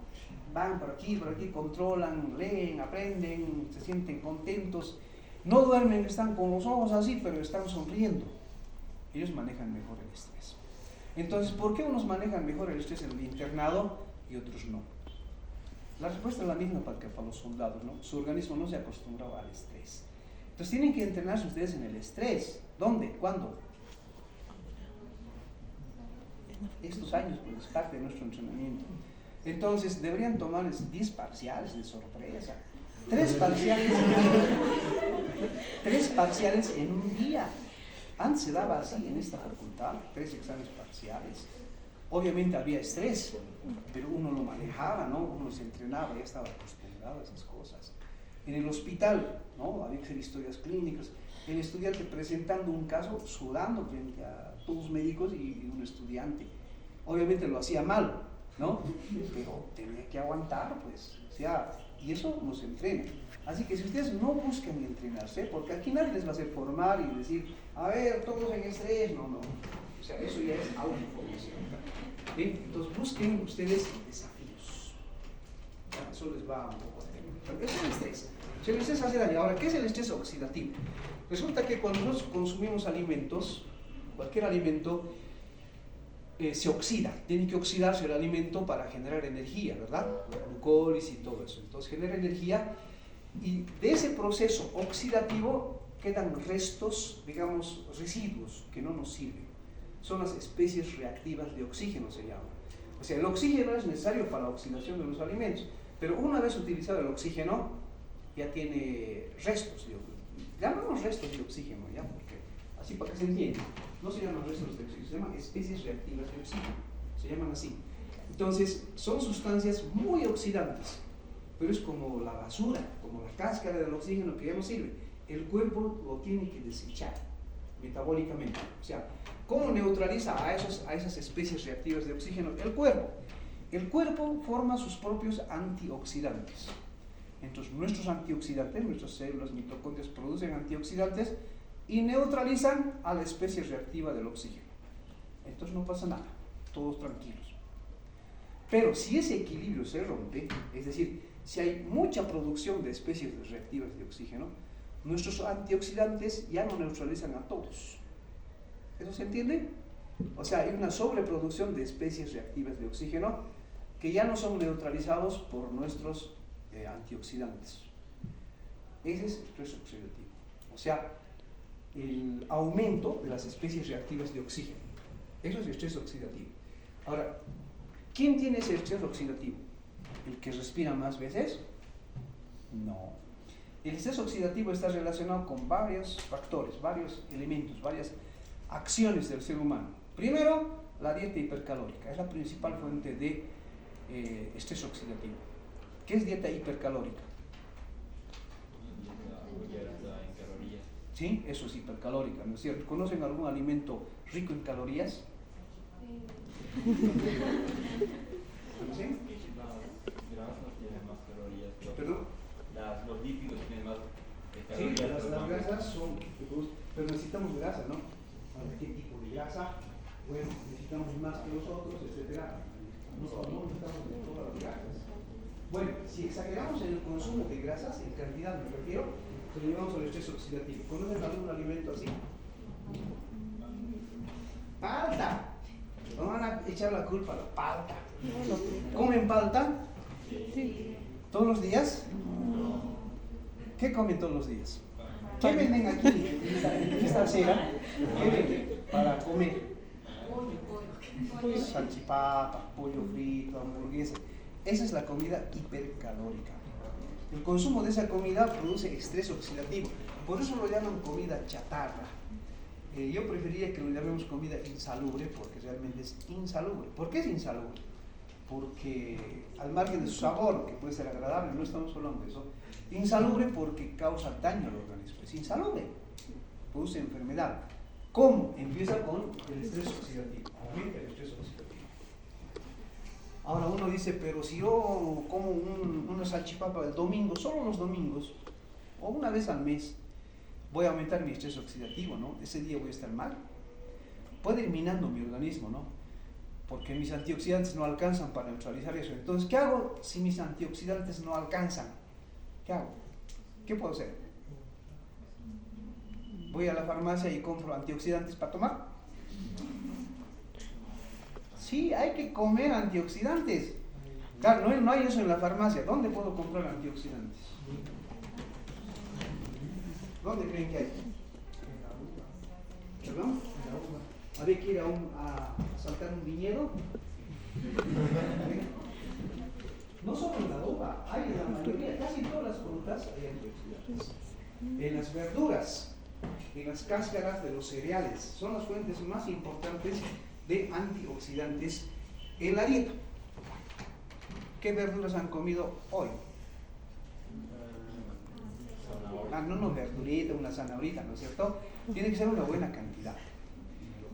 Van por aquí, controlan, leen, aprenden, se sienten contentos, no duermen, están con los ojos así, pero están sonriendo. Ellos manejan mejor el estrés. Entonces, ¿por qué unos manejan mejor el estrés en el internado y otros no? La respuesta es la misma que para los soldados, ¿no? Su organismo no se acostumbraba al estrés. Entonces tienen que entrenarse ustedes en el estrés. ¿Dónde? ¿Cuándo? Estos años, pues es parte de nuestro entrenamiento. Entonces deberían tomar 10 parciales de sorpresa. 3 parciales en un día. Antes se daba así en esta facultad, 3 exámenes parciales. Obviamente había estrés, pero uno lo manejaba, ¿no? Uno se entrenaba, ya estaba acostumbrado a esas cosas. En el hospital, ¿no? Había que hacer historias clínicas. El estudiante presentando un caso, sudando frente a todos los médicos y un estudiante. Obviamente lo hacía mal, ¿no? Pero tenía que aguantar, pues. O sea, y eso nos entrena. Así que si ustedes no buscan entrenarse, porque aquí nadie les va a hacer formar y decir, a ver, todos en estrés, no. O sea, eso ya es autoformación. Entonces busquen ustedes desafíos. Eso les va un poco a tener. Pero eso es el estrés. Si el estrés hace daño. Ahora, ¿qué es el estrés oxidativo? Resulta que cuando nosotros consumimos alimentos, cualquier alimento, se oxida. Tiene que oxidarse el alimento para generar energía, ¿verdad? La glucólisis y todo eso. Entonces genera energía y de ese proceso oxidativo quedan restos, digamos, residuos que no nos sirven. Son las especies reactivas de oxígeno, se llama. O sea, el oxígeno es necesario para la oxidación de los alimentos, pero una vez utilizado el oxígeno, ya tiene restos de oxígeno. Llamamos restos de oxígeno, ¿ya? Porque, así para que se entienda, no se llaman restos de oxígeno, se llaman especies reactivas de oxígeno, se llaman así. Entonces, son sustancias muy oxidantes, pero es como la basura, como la cáscara del oxígeno que ya no sirve. El cuerpo lo tiene que desechar metabólicamente. O sea, ¿cómo neutraliza a esas especies reactivas de oxígeno? El cuerpo. El cuerpo forma sus propios antioxidantes. Entonces, nuestros antioxidantes, nuestras células mitocondrias producen antioxidantes y neutralizan a la especie reactiva del oxígeno. Entonces no pasa nada, todos tranquilos. Pero si ese equilibrio se rompe, es decir, si hay mucha producción de especies reactivas de oxígeno, nuestros antioxidantes ya no neutralizan a todos. ¿Eso se entiende? O sea, hay una sobreproducción de especies reactivas de oxígeno que ya no son neutralizados por nuestros antioxidantes. Ese es el estrés oxidativo. O sea, el aumento de las especies reactivas de oxígeno. Eso es el estrés oxidativo. Ahora, ¿quién tiene ese estrés oxidativo? ¿El que respira más veces? No. El estrés oxidativo está relacionado con varios factores, varios elementos, varias acciones del ser humano. Primero, la dieta hipercalórica. Es la principal fuente de estrés oxidativo. ¿Qué es dieta hipercalórica? Sí, eso es hipercalórica, ¿no es cierto? ¿Conocen algún alimento rico en calorías? ¿Conocen? Grasas tienen más calorías. ¿Perdón? Los lípidos tienen más Sí, calorías. las grasas son, pero necesitamos grasa, ¿no? ¿Qué tipo de grasa? Bueno, necesitamos más que los otros, etc. No necesitamos de todas las grasas. Bueno, si exageramos en el consumo de grasas, en cantidad me refiero, se lo llevamos al estrés oxidativo. ¿Conocen algún alimento así? Palta. No van a echar la culpa a la palta. ¿Comen palta? Sí. ¿Todos los días? ¿Qué comen todos los días? ¿Qué venden aquí en esta acera? ¿Qué venden para comer? Salchipapa, pollo frito, hamburguesa. Esa es la comida hipercalórica. El consumo de esa comida produce estrés oxidativo. Por eso lo llaman comida chatarra. Yo preferiría que lo llamemos comida insalubre porque realmente es insalubre. ¿Por qué es insalubre? porque al margen de su sabor, que puede ser agradable, no estamos hablando de eso. Insalubre porque causa daño al organismo, es insalubre, produce enfermedad. ¿Cómo? Empieza con el estrés oxidativo, aumenta el estrés oxidativo. Ahora uno dice, pero si yo como una salchipapa el domingo, solo los domingos, o una vez al mes, voy a aumentar mi estrés oxidativo, ¿no? Ese día voy a estar mal. Puede ir minando mi organismo, ¿no? Porque mis antioxidantes no alcanzan para neutralizar eso. Entonces, ¿qué hago si mis antioxidantes no alcanzan? ¿Qué hago? ¿Qué puedo hacer? ¿Voy a la farmacia y compro antioxidantes para tomar? Sí, hay que comer antioxidantes. Claro, no hay eso en la farmacia. ¿Dónde puedo comprar antioxidantes? ¿Dónde creen que hay? ¿Perdón? ¿Había que ir a saltar un viñedo? No solo en la uva, hay en la mayoría, casi todas las frutas hay antioxidantes. En las verduras, en las cáscaras de los cereales, son las fuentes más importantes de antioxidantes en la dieta. ¿Qué verduras han comido hoy? No, verdurita, una zanahorita, ¿no es cierto? Tiene que ser una buena cantidad.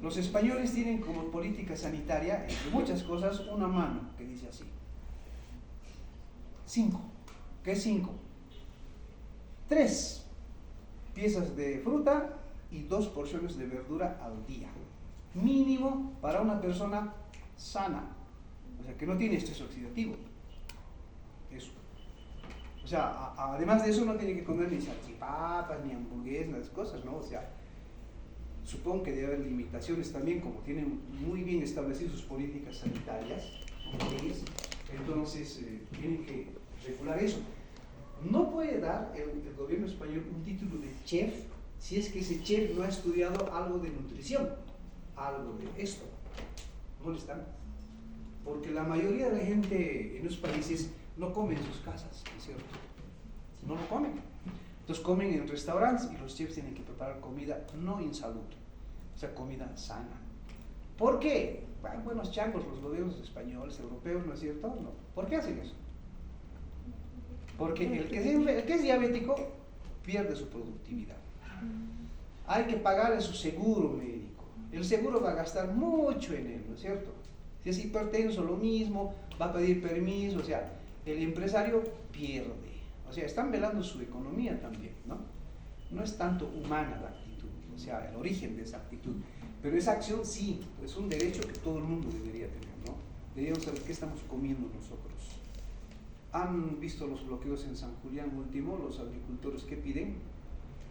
Los españoles tienen como política sanitaria, entre muchas cosas, una mano que dice así. 5. ¿Qué es 5? 3 piezas de fruta y 2 porciones de verdura al día. Mínimo para una persona sana. O sea, que no tiene estrés oxidativo. Eso. O sea, además de eso no tiene que comer ni salchipapas, ni hamburguesas, las cosas, ¿no? O sea, supongo que debe haber limitaciones también, como tienen muy bien establecidas sus políticas sanitarias, entonces tienen que regular eso. No puede dar el gobierno español un título de chef si es que ese chef no ha estudiado algo de nutrición, algo de esto. ¿Molestan? Porque la mayoría de la gente en los países no come en sus casas, ¿no es cierto? No lo comen. Entonces comen en restaurantes y los chefs tienen que preparar comida no insalubre, o sea, comida sana. ¿Por qué? Bueno, buenos changos los gobiernos españoles, europeos, ¿no es cierto? No. ¿Por qué hacen eso? Porque el que es diabético pierde su productividad. Hay que pagarle su seguro médico. El seguro va a gastar mucho en él, ¿no es cierto? Si es hipertenso, lo mismo, va a pedir permiso, o sea, el empresario pierde. O sea, están velando su economía también, ¿no? No es tanto humana la actitud, o sea, el origen de esa actitud. Pero esa acción sí, es un derecho que todo el mundo debería tener, ¿no? Deberíamos saber qué estamos comiendo nosotros. ¿Han visto los bloqueos en San Julián último, los agricultores que piden?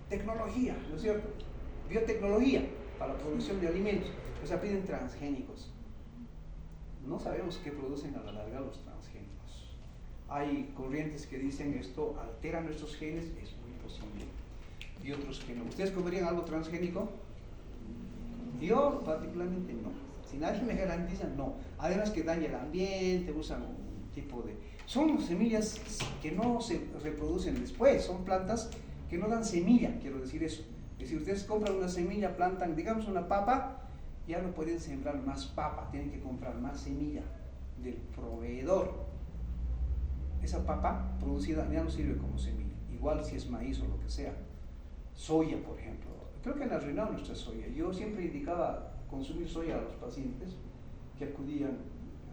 Tecnología, ¿no es cierto? Biotecnología para la producción de alimentos. O sea, piden transgénicos. No sabemos qué producen a la larga los transgénicos. Hay corrientes que dicen esto altera nuestros genes, es muy posible. Y otros que no. ¿Ustedes comerían algo transgénico? Yo particularmente no. Si nadie me garantiza, no. Además que daña el ambiente, usan un tipo de... Son semillas que no se reproducen después, son plantas que no dan semilla, quiero decir eso. Y si ustedes compran una semilla, plantan, digamos una papa, ya no pueden sembrar más papa, tienen que comprar más semilla del proveedor. Esa papa producida ya no sirve como semilla, igual si es maíz o lo que sea. Soya, por ejemplo. Creo que han arruinado nuestra soya. Yo siempre indicaba consumir soya a los pacientes que acudían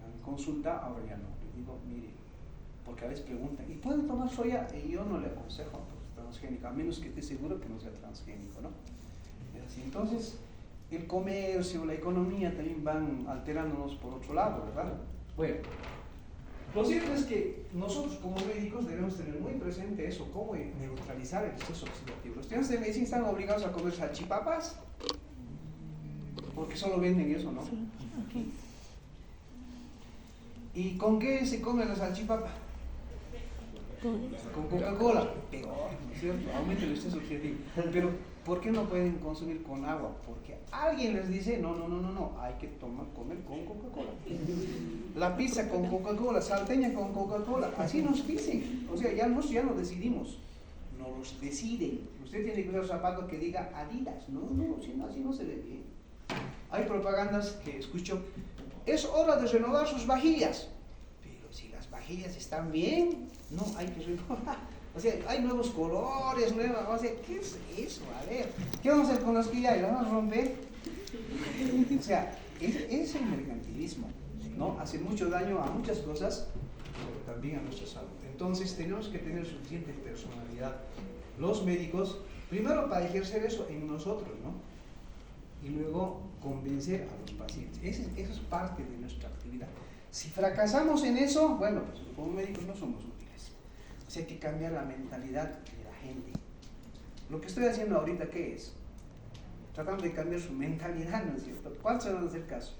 a mi consulta, ahora ya no. Les digo, mire, porque a veces preguntan, ¿y pueden tomar soya? Y yo no le aconsejo pues, transgénica, a menos que esté seguro que no sea transgénico, ¿no? Es así. Entonces, el comercio, la economía también van alterándonos por otro lado, ¿verdad? Bueno, lo cierto es que nosotros como médicos debemos tener muy presente eso, cómo neutralizar el estrés oxidativo. Los estudiantes de medicina están obligados a comer salchipapas, porque solo venden eso, ¿no? ¿Y con qué se come la salchipapa? Con Coca-Cola. Peor, ¿no es cierto? Aumenta el estrés oxidativo. Pero, ¿por qué no pueden consumir con agua? Porque alguien les dice, no, hay que comer con Coca-Cola. La pizza con Coca-Cola, salteña con Coca-Cola, así nos dicen. O sea, ya no decidimos, no los deciden. Usted tiene que usar zapatos que diga Adidas. No, así no se ve bien. Hay propagandas que escucho, es hora de renovar sus vajillas. ellas están bien, no hay que renovar. O sea, hay nuevos colores, nuevas, o sea, ¿qué es eso? A ver, ¿qué vamos a hacer con los que ya hay? ¿Los vamos a romper? O sea, es el mercantilismo, ¿no? Hace mucho daño a muchas cosas, pero también a nuestra salud. Entonces tenemos que tener suficiente personalidad. Los médicos, primero para ejercer eso en nosotros, ¿no? Y luego convencer a los pacientes. Eso es parte de nuestra actividad. Si fracasamos en eso, bueno, pues como médicos no somos útiles. O sea, hay que cambiar la mentalidad de la gente. Lo que estoy haciendo ahorita, ¿qué es? Tratando de cambiar su mentalidad, ¿no es cierto? ¿Cuántos se van a hacer caso?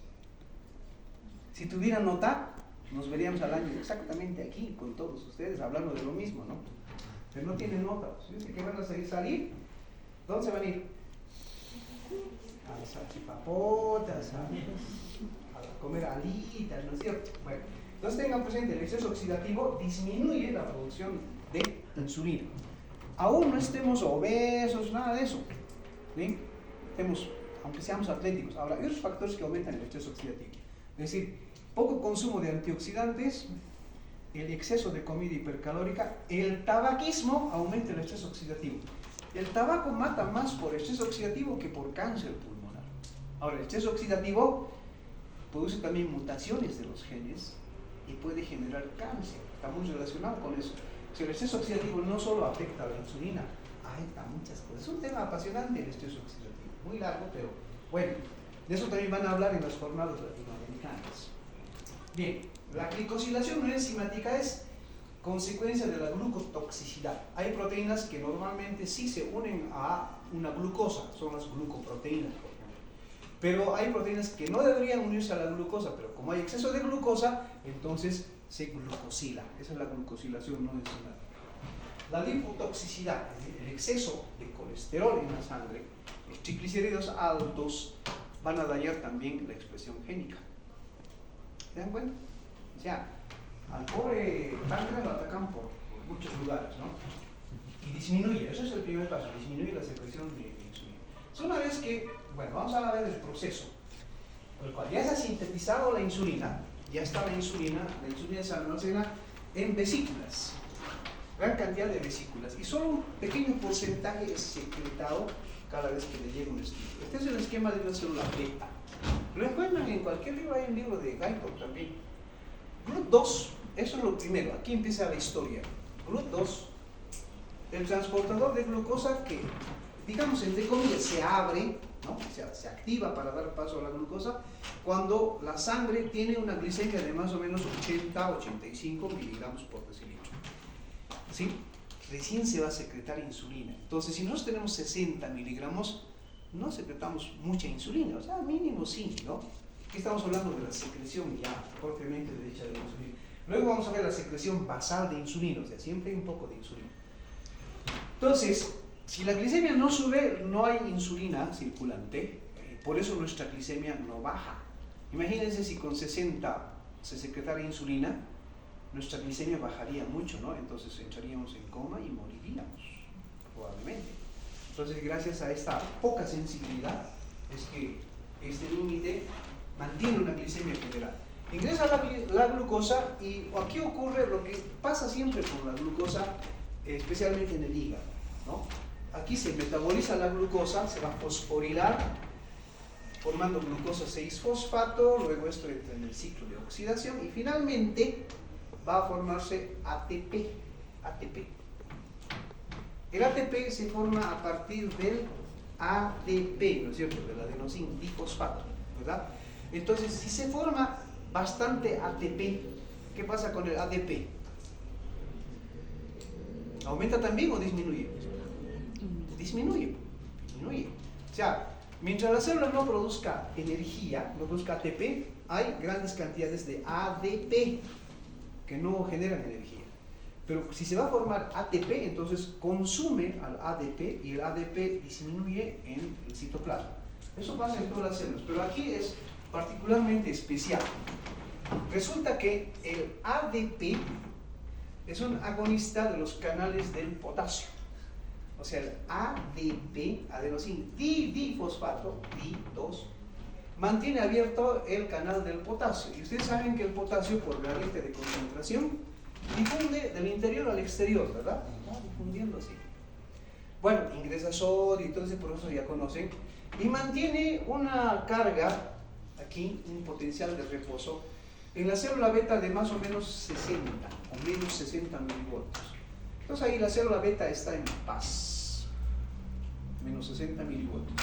Si tuvieran nota, nos veríamos al año exactamente aquí, con todos ustedes, hablando de lo mismo, ¿no? Pero no tienen nota. ¿Sí? ¿Qué van a salir? ¿Dónde se van a ir? A las salchipapotas, a comer alitas, ¿no es cierto? Bueno, entonces tengan presente, el exceso oxidativo disminuye la producción de insulina. Aún no estemos obesos, nada de eso. ¿Sí? Aunque seamos atléticos. Ahora, hay otros factores que aumentan el exceso oxidativo. Es decir, poco consumo de antioxidantes, el exceso de comida hipercalórica, el tabaquismo aumenta el exceso oxidativo. El tabaco mata más por exceso oxidativo que por cáncer pulmonar. Ahora, el exceso oxidativo produce también mutaciones de los genes y puede generar cáncer. Está muy relacionado con eso. Si el exceso oxidativo no solo afecta a la insulina, afecta a muchas cosas. Es un tema apasionante el exceso oxidativo, muy largo, pero bueno, de eso también van a hablar en las jornadas latinoamericanas. Bien, la glicosilación no enzimática es consecuencia de la glucotoxicidad. Hay proteínas que normalmente sí se unen a una glucosa, son las glucoproteínas, por ejemplo. Pero hay proteínas que no deberían unirse a la glucosa, pero como hay exceso de glucosa, entonces se glucosila. Esa es la glucosilación no enzimática. La lipotoxicidad, es decir, el exceso de colesterol en la sangre, los triglicéridos altos van a dañar también la expresión génica. ¿Se dan cuenta? O sea, al pobre páncreas lo atacan por muchos lugares, ¿no? Y disminuye, eso es el primer paso, disminuye la secreción de insulina. Es una vez que, bueno, vamos a ver el proceso, por el cual ya se ha sintetizado la insulina, ya está la insulina se almacena en vesículas, gran cantidad de vesículas, y solo un pequeño porcentaje es secretado cada vez que le llega un estímulo. Este es el esquema de una célula beta. Lo encuentran en cualquier libro, hay un libro de Guyton también. GLUT2, eso es lo primero, aquí empieza la historia. GLUT2, el transportador de glucosa que, digamos, entre comillas, se abre, ¿no? Se activa para dar paso a la glucosa cuando la sangre tiene una glicemia de más o menos 80-85 miligramos por decilitro. ¿Sí? Recién se va a secretar insulina. Entonces, si nosotros tenemos 60 miligramos, no secretamos mucha insulina, o sea, mínimo sí, ¿no? Aquí estamos hablando de la secreción ya propiamente dicha de la insulina. Luego vamos a ver la secreción basal de insulina, o sea, siempre hay un poco de insulina. Entonces, si la glicemia no sube, no hay insulina circulante, por eso nuestra glicemia no baja. Imagínense si con 60 se secretara insulina, nuestra glicemia bajaría mucho, ¿no? Entonces entraríamos en coma y moriríamos, probablemente. Entonces, gracias a esta poca sensibilidad, es que este límite mantiene una glicemia general. Ingresa la glucosa y aquí ocurre lo que pasa siempre con la glucosa, especialmente en el hígado, ¿no? Aquí se metaboliza la glucosa, se va a fosforilar, formando glucosa 6-fosfato, luego esto entra en el ciclo de oxidación y finalmente va a formarse ATP. El ATP se forma a partir del ADP, ¿no es cierto? Del adenosín difosfato, ¿verdad? Entonces, si se forma bastante ATP, ¿qué pasa con el ADP? ¿Aumenta también o disminuye? Disminuye. O sea, mientras la célula no produzca energía, no produzca ATP, hay grandes cantidades de ADP que no generan energía. Pero si se va a formar ATP, entonces consume al ADP y el ADP disminuye en el citoplasma. Eso pasa en todas las células, pero aquí es particularmente especial. Resulta que el ADP es un agonista de los canales del potasio. O sea, el ADP, adenosín difosfato, Di2, mantiene abierto el canal del potasio. Y ustedes saben que el potasio, por gradiente de concentración, difunde del interior al exterior, ¿verdad? Va difundiendo así. Bueno, ingresa sodio y todo ese proceso ya conocen, y mantiene una carga aquí, un potencial de reposo en la célula beta de más o menos 60 o menos 60 milivoltios. Entonces ahí la célula beta está en paz, menos 60 milivoltios.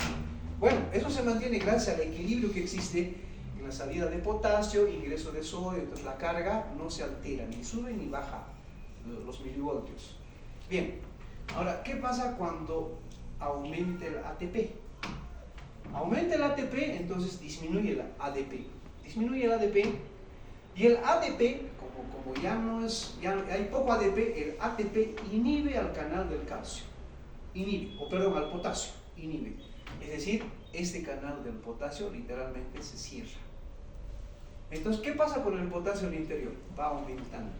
Bueno, eso se mantiene gracias al equilibrio que existe en la salida de potasio, ingreso de sodio. Entonces la carga no se altera, ni sube ni baja los milivoltios. Bien, ahora, ¿qué pasa cuando aumenta el ATP? Aumenta el ATP, entonces disminuye el ADP. Disminuye el ADP, y el ADP, como ya no es, ya hay poco ADP, el ATP inhibe al canal del calcio. Al potasio, inhibe. Es decir, este canal del potasio literalmente se cierra. Entonces, ¿qué pasa con el potasio al interior? Va aumentando.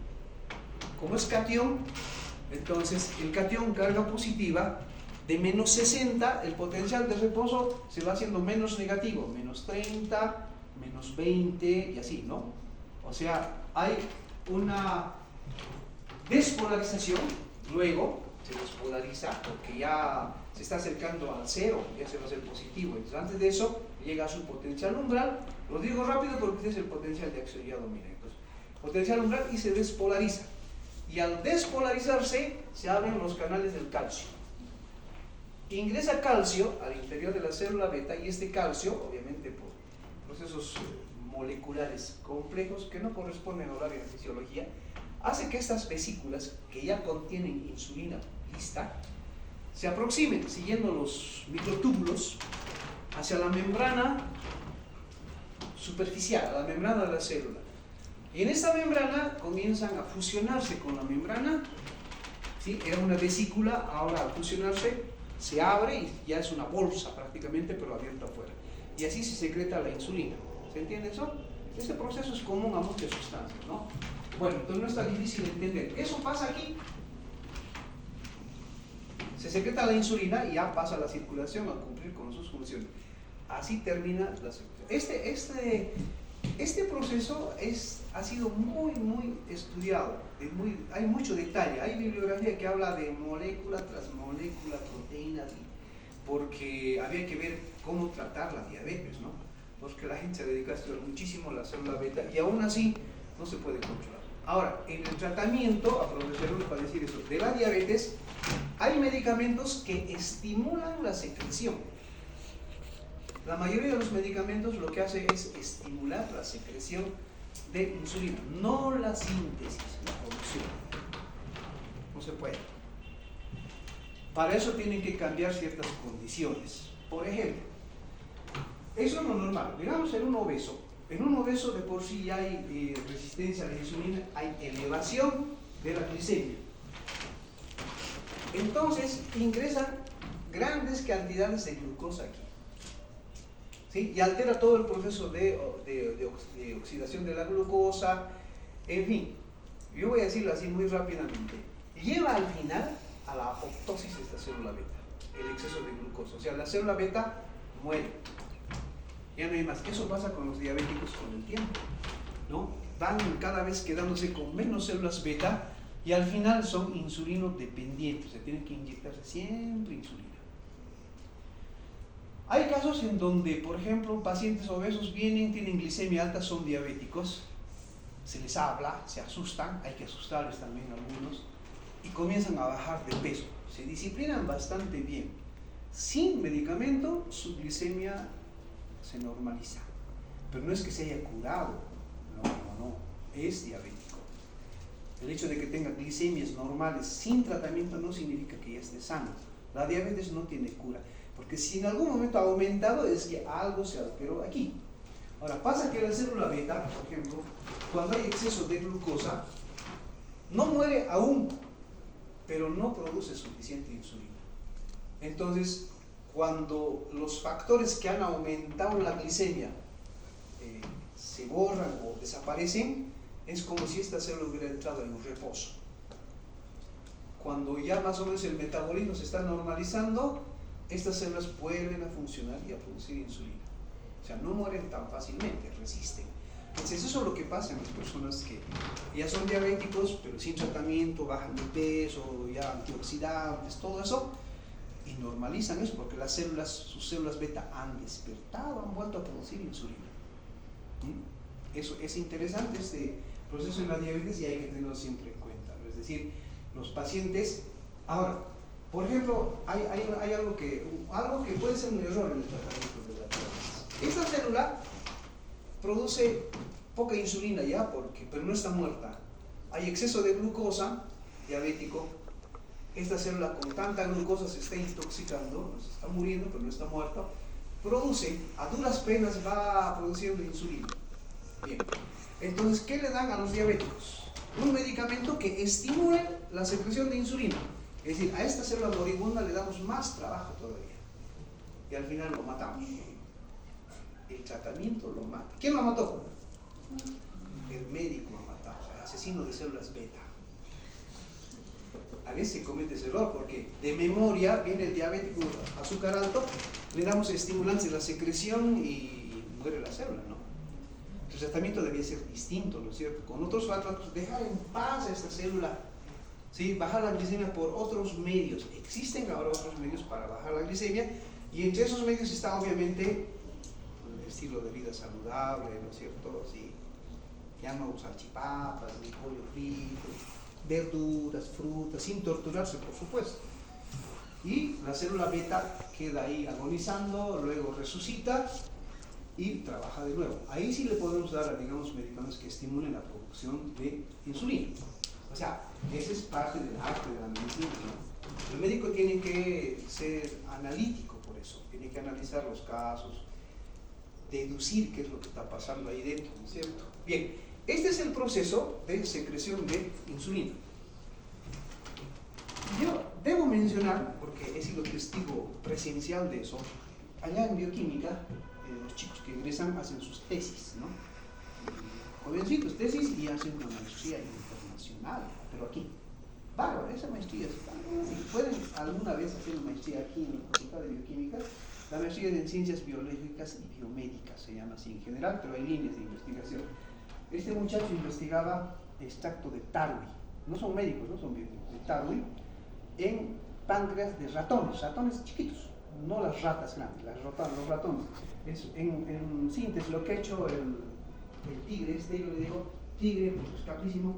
Como es catión, entonces el catión, carga positiva, de menos 60, el potencial de reposo se va haciendo menos negativo, menos 30, menos 20 y así, ¿no? O sea, hay una despolarización, luego se despolariza porque ya se está acercando al cero, ya se va a hacer positivo. Entonces, antes de eso, llega a su potencial umbral. Lo digo rápido porque este es el potencial de acción, ya domina. Entonces, potencial umbral, y se despolariza. Y al despolarizarse, se abren los canales del calcio. Ingresa calcio al interior de la célula beta, y este calcio, obviamente por procesos moleculares complejos que no corresponden a hablar en fisiología, hace que estas vesículas que ya contienen insulina lista se aproximen siguiendo los microtúbulos hacia la membrana superficial, a la membrana de la célula. Y en esta membrana comienzan a fusionarse con la membrana, ¿sí? Era una vesícula, ahora al fusionarse se abre y ya es una bolsa prácticamente, pero abierta afuera. Y así se secreta la insulina. ¿Se entiende eso? Este proceso es común a muchas sustancias, ¿no? Bueno, entonces no está difícil de entender. Eso pasa aquí. Se secreta la insulina y ya pasa a la circulación a cumplir con sus funciones. Así termina la circulación. Este proceso ha sido muy estudiado. Hay mucho detalle. Hay bibliografía que habla de molécula tras molécula, proteínas, porque había que ver cómo tratar la diabetes, ¿no? Porque la gente se dedica a estudiar muchísimo la célula beta y aún así no se puede controlar. Ahora, en el tratamiento, aprovecharemos para decir eso, de la diabetes, hay medicamentos que estimulan la secreción. La mayoría de los medicamentos lo que hace es estimular la secreción de insulina, no la síntesis, la producción. No se puede. Para eso tienen que cambiar ciertas condiciones. Por ejemplo, eso es lo normal. Digamos en un obeso. En un obeso de por sí ya hay resistencia a la insulina, hay elevación de la glicemia. Entonces ingresan grandes cantidades de glucosa aquí. ¿Sí? Y altera todo el proceso de oxidación de la glucosa. En fin, yo voy a decirlo así muy rápidamente. Lleva al final a la apoptosis de esta célula beta, el exceso de glucosa. O sea, la célula beta muere. Ya no hay más. Eso pasa con los diabéticos con el tiempo, ¿no? Van cada vez quedándose con menos células beta y al final son insulino dependientes. Se tienen que inyectarse siempre insulina. Hay casos en donde, por ejemplo, pacientes obesos vienen, tienen glicemia alta, son diabéticos, se les habla, se asustan, hay que asustarles también algunos, y comienzan a bajar de peso. Se disciplinan bastante bien. Sin medicamento, su glicemia se normaliza. Pero no es que se haya curado, no, es diabético. El hecho de que tenga glicemias normales sin tratamiento no significa que ya esté sano. La diabetes no tiene cura. Porque si en algún momento ha aumentado es que algo se alteró aquí. Ahora, pasa que la célula beta, por ejemplo, cuando hay exceso de glucosa, no muere aún, pero no produce suficiente insulina. Entonces, cuando los factores que han aumentado la glicemia se borran o desaparecen, es como si esta célula hubiera entrado en un reposo. Cuando ya más o menos el metabolismo se está normalizando, estas células vuelven a funcionar y a producir insulina. O sea, no mueren tan fácilmente, resisten. Entonces eso es lo que pasa en las personas que ya son diabéticos, pero sin tratamiento, bajan de peso, ya antioxidantes, todo eso, y normalizan eso porque las células, sus células beta han despertado, han vuelto a producir insulina. Eso es interesante, este proceso en la diabetes, y hay que tenerlo siempre en cuenta, ¿no? Es decir, los pacientes, ahora, por ejemplo, hay algo que puede ser un error en el tratamiento de la diabetes. Esta célula produce poca insulina ya, pero no está muerta. Hay exceso de glucosa, diabético. Esta célula con tanta glucosa se está intoxicando, se está muriendo, pero no está muerta. Produce, a duras penas va produciendo insulina. Bien, entonces, ¿qué le dan a los diabéticos? Un medicamento que estimule la secreción de insulina. Es decir, a esta célula moribunda le damos más trabajo todavía. Y al final lo matamos. El tratamiento lo mata. ¿Quién lo mató? El médico lo ha matado, el asesino de células beta. A veces se comete ese error porque de memoria viene el diabético, azúcar alto, le damos estimulantes de la secreción y muere la célula, ¿no? El tratamiento debía ser distinto, ¿no es cierto? Con otros fármacos, dejar en paz a esta célula, ¿sí? Bajar la glicemia por otros medios. Existen ahora otros medios para bajar la glicemia, y entre esos medios está obviamente el estilo de vida saludable, ¿no es cierto? ¿Sí? Ya no salchipapas, ni pollo frito, verduras, frutas, sin torturarse, por supuesto. Y la célula beta queda ahí agonizando, luego resucita y trabaja de nuevo. Ahí sí le podemos dar, digamos, medicamentos que estimulen la producción de insulina. O sea, ese es parte del arte de la medicina, ¿no? El médico tiene que ser analítico por eso, tiene que analizar los casos, deducir qué es lo que está pasando ahí dentro, ¿no es cierto? Bien. Este es el proceso de secreción de insulina. Yo debo mencionar, porque he sido testigo presencial de eso, allá en bioquímica, los chicos que egresan hacen sus tesis, ¿no? Jovencitos, tesis, y hacen una maestría internacional, pero aquí. Bárbaro, esa maestría está. Si pueden alguna vez hacer una maestría aquí en la Facultad de Bioquímica, la maestría en Ciencias Biológicas y Biomédicas, se llama así en general, pero hay líneas de investigación. Este muchacho investigaba extracto de tarwi, no son médicos, no son biológicos, de tarwi, en páncreas de ratones chiquitos, no las ratas grandes, los ratones. En síntesis, lo que ha hecho el tigre, yo le digo tigre, porque es capísimo,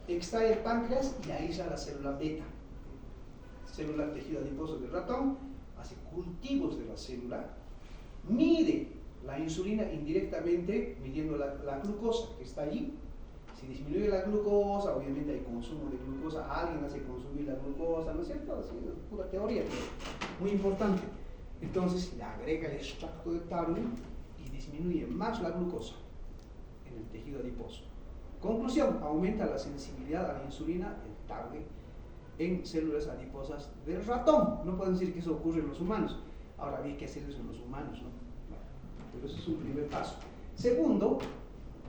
extrae el páncreas y aísla la célula beta, célula tejido adiposo del ratón, hace cultivos de la célula, mide la insulina indirectamente midiendo la glucosa que está allí. Si disminuye la glucosa, obviamente hay consumo de glucosa, alguien hace consumir la glucosa, ¿no es cierto? Así es pura teoría, pero muy importante. Entonces le agrega el extracto de tarwi y disminuye más la glucosa en el tejido adiposo. Conclusión, aumenta la sensibilidad a la insulina, el tarwi, en células adiposas del ratón. No pueden decir que eso ocurre en los humanos. Ahora había que hacer eso en los humanos, ¿no? Pero eso es un primer paso. Segundo,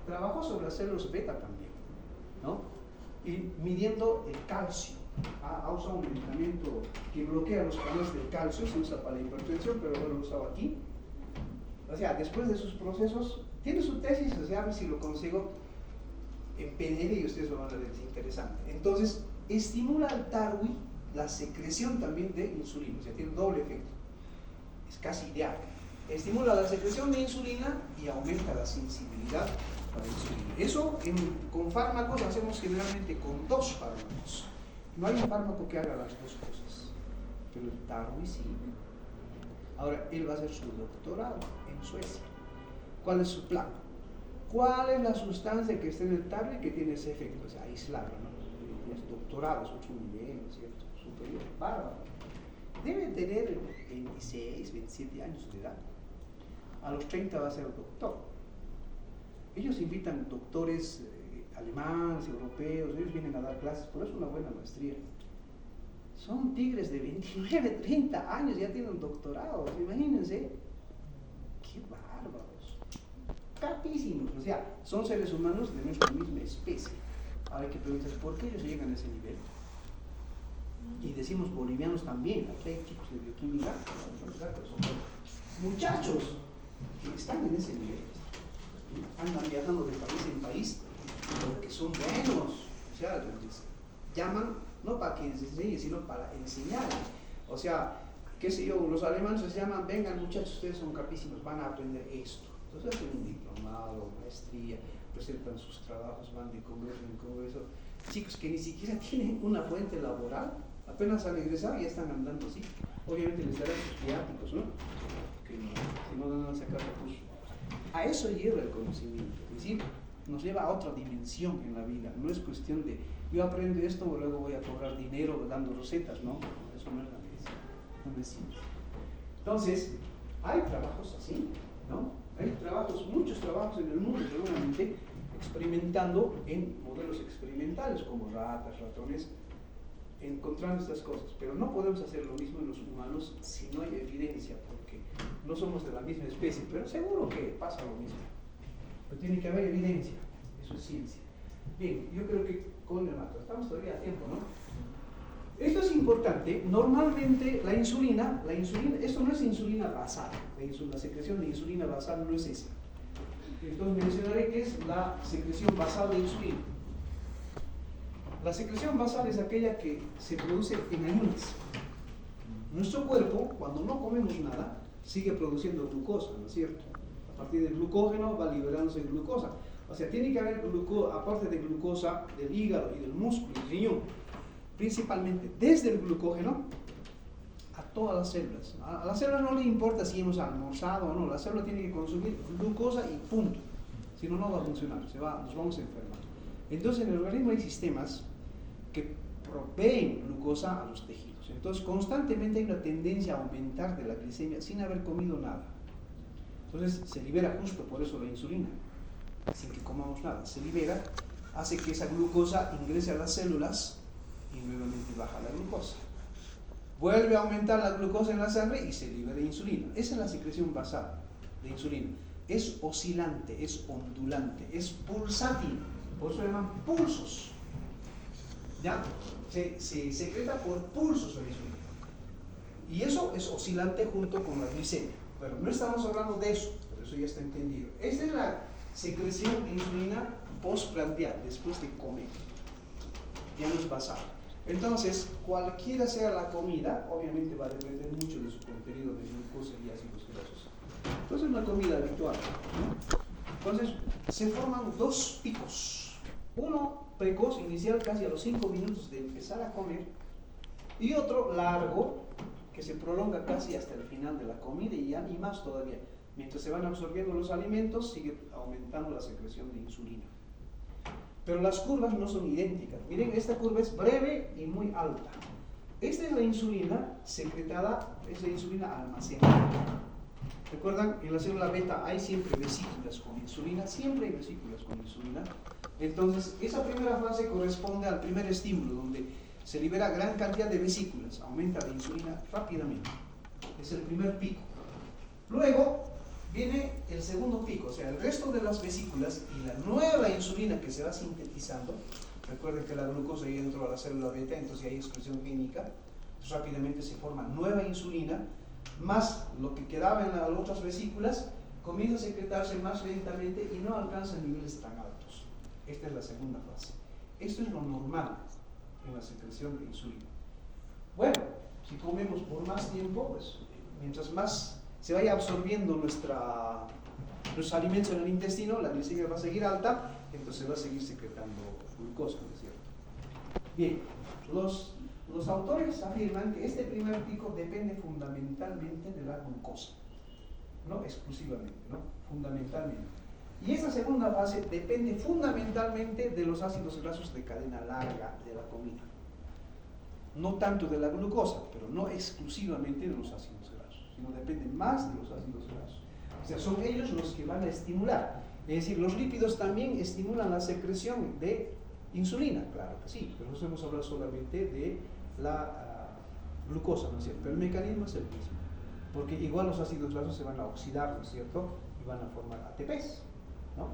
trabajó sobre las células beta también, ¿no? Y midiendo el calcio. Ha usado un medicamento que bloquea los canales del calcio, se usa para la hipertensión, pero no lo usaba aquí. O sea, después de sus procesos, tiene su tesis, o sea, a ver si lo consigo en PDF y ustedes lo van a ver, es interesante. Entonces, estimula al tarwi la secreción también de insulina, o sea, tiene un doble efecto. Es casi ideal. Estimula la secreción de insulina y aumenta la sensibilidad a la insulina. Eso con fármacos hacemos generalmente con 2 fármacos. No hay un fármaco que haga las 2 cosas, pero el tarwi sí. Ahora, él va a hacer su doctorado en Suecia. ¿Cuál es su plan? ¿Cuál es la sustancia que está en el tarwi que tiene ese efecto? O sea, aislarlo, ¿no? Es doctorado, es otro nivel, ¿no es cierto? Superior, bárbaro. Debe tener 26, 27 años de edad. A los 30 va a ser doctor. Ellos invitan doctores alemanes, europeos, ellos vienen a dar clases, por eso una buena maestría. Son tigres de 29, 30 años, ya tienen doctorado, imagínense. ¡Qué bárbaros! Capísimos, o sea, son seres humanos de nuestra misma especie. Ahora hay que preguntarse, ¿por qué ellos llegan a ese nivel? Y decimos bolivianos también, aquí hay chicos de bioquímica, muchachos que están en ese nivel. andan viajando de país en país porque son buenos, o sea, les llaman no para que les enseñe, sino para enseñar. O sea, qué sé yo, los alemanes les llaman, vengan muchachos, ustedes son capísimos, van a aprender esto. Entonces hacen un diplomado, maestría, presentan sus trabajos, van de congreso en congreso. Chicos que ni siquiera tienen una fuente laboral, apenas han egresado y ya están andando así. Obviamente les darán sus viáticos, ¿no? Que no, si no van a sacar recursos. A eso lleva el conocimiento, es decir, nos lleva a otra dimensión en la vida. No es cuestión de yo aprendo esto, luego voy a cobrar dinero dando recetas, ¿no? Eso no es la medicina, no es ciencia. Entonces, hay trabajos así, ¿no? Hay trabajos, muchos trabajos en el mundo, seguramente, experimentando en modelos experimentales como ratas, ratones, encontrando estas cosas. Pero no podemos hacer lo mismo en los humanos si no hay evidencia, porque no somos de la misma especie, pero seguro que pasa lo mismo. Pero tiene que haber evidencia, eso es ciencia. Bien, yo creo que con el mato, estamos todavía a tiempo, ¿no? Esto es importante. Normalmente la insulina, esto no es insulina basal, la secreción de insulina basal no es esa. Entonces mencionaré que es la secreción basal de insulina. La secreción basal es aquella que se produce en ayunas. Nuestro cuerpo, cuando no comemos nada, sigue produciendo glucosa, ¿no es cierto? A partir del glucógeno va liberándose glucosa. O sea, tiene que haber aparte de glucosa del hígado y del músculo y riñón, principalmente desde el glucógeno a todas las células. A la célula no le importa si hemos almorzado o no, la célula tiene que consumir glucosa y punto. Si no, no va a funcionar, nos vamos a enfermar. Entonces, en el organismo hay sistemas que proveen glucosa a los tejidos. Entonces, constantemente hay una tendencia a aumentar de la glicemia sin haber comido nada. Entonces, se libera justo por eso la insulina, sin que comamos nada. Se libera, hace que esa glucosa ingrese a las células y nuevamente baja la glucosa. Vuelve a aumentar la glucosa en la sangre y se libera insulina. Esa es la secreción basal de insulina. Es oscilante, es ondulante, es pulsátil. Por eso se llaman pulsos. ¿Ya? Se secreta por pulsos la insulina. Y eso es oscilante junto con la glicemia. Pero no estamos hablando de eso, por eso ya está entendido. Esta es la secreción de insulina postprandial, después de comer. Ya no es basal. Entonces, cualquiera sea la comida, obviamente va a depender mucho de su contenido de glucosa y ácidos grasos. Entonces, una comida habitual, ¿no? Entonces, se forman dos picos. Uno precoz, inicial, casi a los 5 minutos de empezar a comer, y otro largo, que se prolonga casi hasta el final de la comida y más todavía. Mientras se van absorbiendo los alimentos, sigue aumentando la secreción de insulina. Pero las curvas no son idénticas. Miren, esta curva es breve y muy alta. Esta es la insulina secretada, es la insulina almacenada. ¿Recuerdan? En la célula beta hay siempre vesículas con insulina, siempre hay vesículas con insulina. Entonces, esa primera fase corresponde al primer estímulo, donde se libera gran cantidad de vesículas, aumenta la insulina rápidamente. Es el primer pico. Luego viene el segundo pico, o sea, el resto de las vesículas y la nueva insulina que se va sintetizando. Recuerden que la glucosa ya entró a la célula beta, entonces hay excreción química. Entonces, rápidamente se forma nueva insulina, más lo que quedaba en las otras vesículas comienza a secretarse más lentamente y no alcanza niveles tan altos. Esta es la segunda fase. Esto es lo normal en la secreción de insulina. Bueno, si comemos por más tiempo, pues mientras más se vaya absorbiendo los alimentos en el intestino, la glicemia va a seguir alta, entonces va a seguir secretando glucosa, ¿no es cierto? Bien, los autores afirman que este primer pico depende fundamentalmente de la glucosa, no exclusivamente, ¿no? Fundamentalmente. Y esa segunda fase depende fundamentalmente de los ácidos grasos de cadena larga de la comida. No tanto de la glucosa, pero no exclusivamente de los ácidos grasos, sino depende más de los ácidos grasos. O sea, son ellos los que van a estimular. Es decir, los lípidos también estimulan la secreción de insulina, claro que sí, pero nosotros hemos hablado solamente de la glucosa, ¿no es cierto? Pero el mecanismo es el mismo, porque igual los ácidos grasos se van a oxidar, ¿no es cierto? Y van a formar ATPs, ¿no?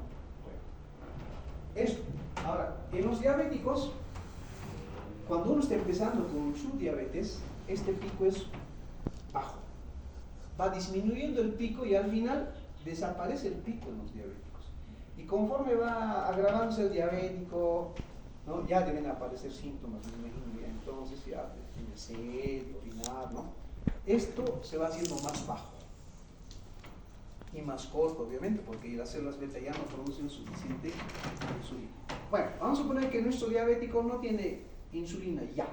Bueno, esto. Ahora, en los diabéticos, cuando uno está empezando con su diabetes, este pico es bajo. Va disminuyendo el pico y al final desaparece el pico en los diabéticos. Y conforme va agravándose el diabético, ¿no? Ya deben aparecer síntomas, me imagino, ya entonces ya tiene sed, orinar, ¿no? Esto se va haciendo más bajo y más corto, obviamente, porque las células beta ya no producen suficiente insulina. Bueno, vamos a suponer que nuestro diabético no tiene insulina ya.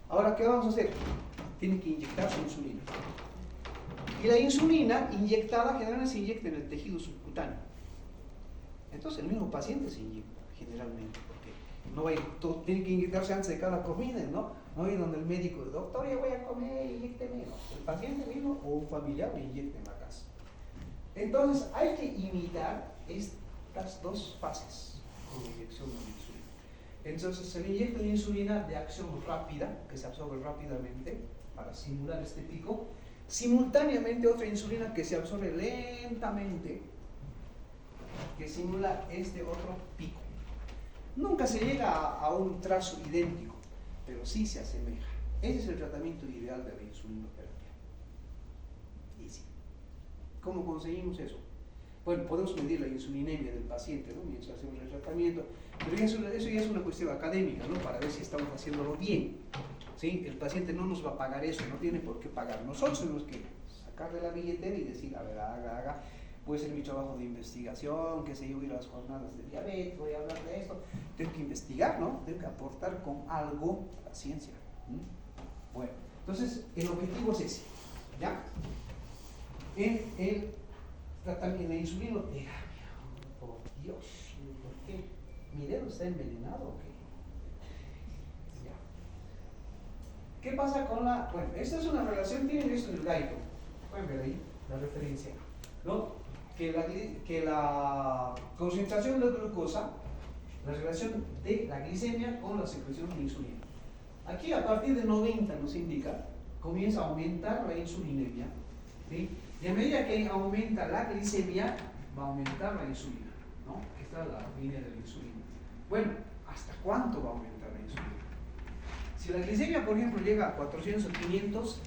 Ahora, ¿qué vamos a hacer? Tiene que inyectar su insulina. Y la insulina inyectada generalmente se inyecta en el tejido subcutáneo. Entonces el mismo paciente se inyecta generalmente, porque no va a ir, tiene que inyectarse antes de cada comida, ¿no? No va a ir donde el médico, doctor, ya voy a comer, inyécteme. No, el paciente mismo o un familiar lo inyecta en la casa. Entonces hay que imitar estas dos fases con la inyección de la insulina. Entonces se le inyecta la insulina de acción rápida, que se absorbe rápidamente para simular este pico. Simultáneamente otra insulina que se absorbe lentamente, que simula este otro pico. Nunca se llega a un trazo idéntico, pero sí se asemeja. Ese es el tratamiento ideal de la insulinoterapia. Y sí. ¿Cómo conseguimos eso? Bueno, podemos medir la insulinemia del paciente, ¿no? Mientras hacemos el tratamiento, pero eso ya es una cuestión académica, ¿no? Para ver si estamos haciéndolo bien. ¿Sí? El paciente no nos va a pagar eso, no tiene por qué pagar. Nosotros tenemos que sacarle la billetera y decir, a ver, haga. Puede ser mi trabajo de investigación, que sé yo, ir a las jornadas de diabetes, voy a hablar de esto. Tengo que investigar, ¿no? Tengo que aportar con algo a la ciencia. Bueno, entonces el objetivo es ese, ¿ya? En el tratamiento de la insulinoterapia. Por Dios, ¿por qué? ¿Mi dedo está envenenado o qué? Ya. ¿Qué pasa con la...? Bueno, esta es una relación, tienen esto en el gaito. Pueden ver ahí la referencia, ¿no? Que la concentración de glucosa, la relación de la glicemia con la secreción de insulina. Aquí a partir de 90 nos indica, comienza a aumentar la insulinemia, ¿sí? Y a medida que aumenta la glicemia, va a aumentar la insulina, ¿no? Esta es la línea de la insulina. Bueno, ¿hasta cuánto va a aumentar la insulina? Si la glicemia, por ejemplo, llega a 400 o 500,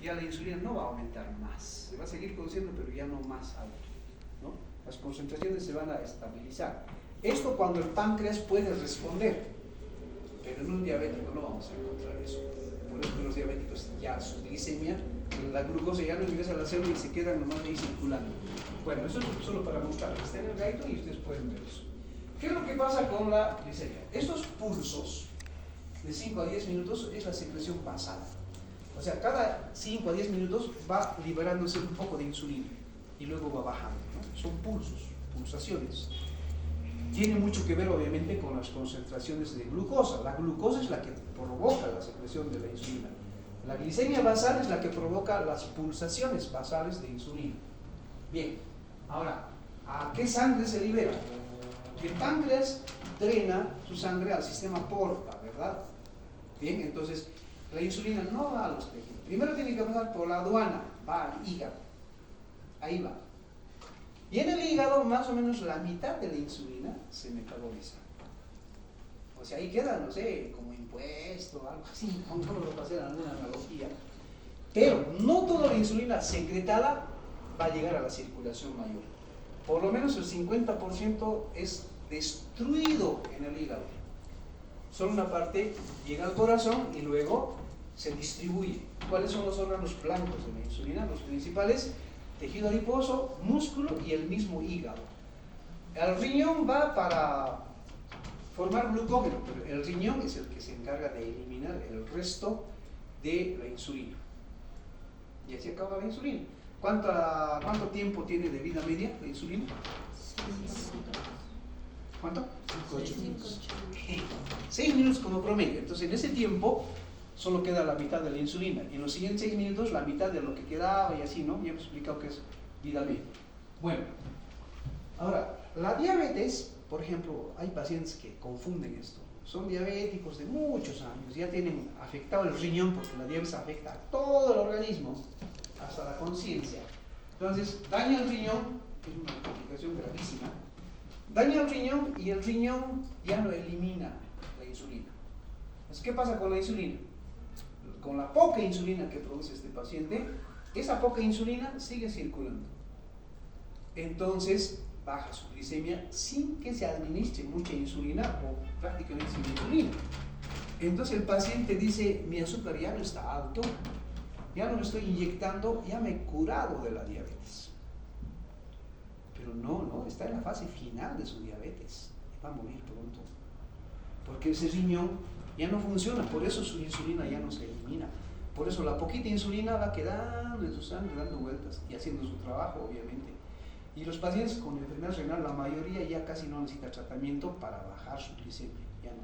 ya la insulina no va a aumentar más. Se va a seguir produciendo, pero ya no más alto, ¿no? Las concentraciones se van a estabilizar. Esto cuando el páncreas puede responder, pero en un diabético no vamos a encontrar eso. Por eso que los diabéticos ya su glicemia, la glucosa ya no ingresa a la célula y se quedan nomás ahí circulando. Bueno, eso es solo para mostrar. Está en el gaito y ustedes pueden ver eso. ¿Qué es lo que pasa con la glicemia? Estos pulsos de 5 a 10 minutos es la secreción basal. O sea, cada 5 a 10 minutos va liberándose un poco de insulina y luego va bajando, ¿no? Son pulsos, pulsaciones. Tiene mucho que ver obviamente con las concentraciones de glucosa. La glucosa es la que provoca la secreción de la insulina. La glicemia basal es la que provoca las pulsaciones basales de insulina. Bien, ahora, ¿a qué sangre se libera? El páncreas drena su sangre al sistema porta, ¿verdad? Bien, entonces la insulina no va a los tejidos. Primero tiene que pasar por la aduana, va al hígado. Ahí va. Y en el hígado, más o menos la mitad de la insulina se metaboliza. O sea, ahí queda, no sé, como impuesto, algo así, vamos a hacer alguna analogía. Pero no toda la insulina secretada va a llegar a la circulación mayor. Por lo menos el 50% es destruido en el hígado. Solo una parte llega al corazón y luego se distribuye. ¿Cuáles son los órganos blancos de la insulina? Los principales: tejido adiposo, músculo y el mismo hígado. El riñón va para formar glucógeno, pero el riñón es el que se encarga de eliminar el resto de la insulina. Y así acaba la insulina. ¿Cuánto tiempo tiene de vida media la insulina? 6 ¿Cuánto? 5-8 minutos. 6 minutos como promedio. Entonces en ese tiempo solo queda la mitad de la insulina. Y en los siguientes 6 minutos la mitad de lo que quedaba y así, ¿no? Ya hemos explicado que es vida media. Bueno, ahora, la diabetes, por ejemplo, hay pacientes que confunden esto. Son diabéticos de muchos años, ya tienen afectado el riñón, porque la diabetes afecta a todo el organismo, hasta la conciencia. Entonces, daña el riñón, que es una complicación gravísima. Daña el riñón y el riñón ya no elimina la insulina. Entonces, ¿qué pasa con la insulina? Con la poca insulina que produce este paciente, esa poca insulina sigue circulando. Entonces, baja su glicemia sin que se administre mucha insulina o prácticamente sin insulina. Entonces el paciente dice, mi azúcar ya no está alto, ya no me estoy inyectando, ya me he curado de la diabetes. Pero no, está en la fase final de su diabetes, va a morir pronto. Porque ese riñón ya no funciona, por eso su insulina ya no se elimina. Por eso la poquita insulina va quedando en su sangre, dando vueltas y haciendo su trabajo, obviamente. Y los pacientes con enfermedad renal, la mayoría ya casi no necesita tratamiento para bajar su glicemia, ya no.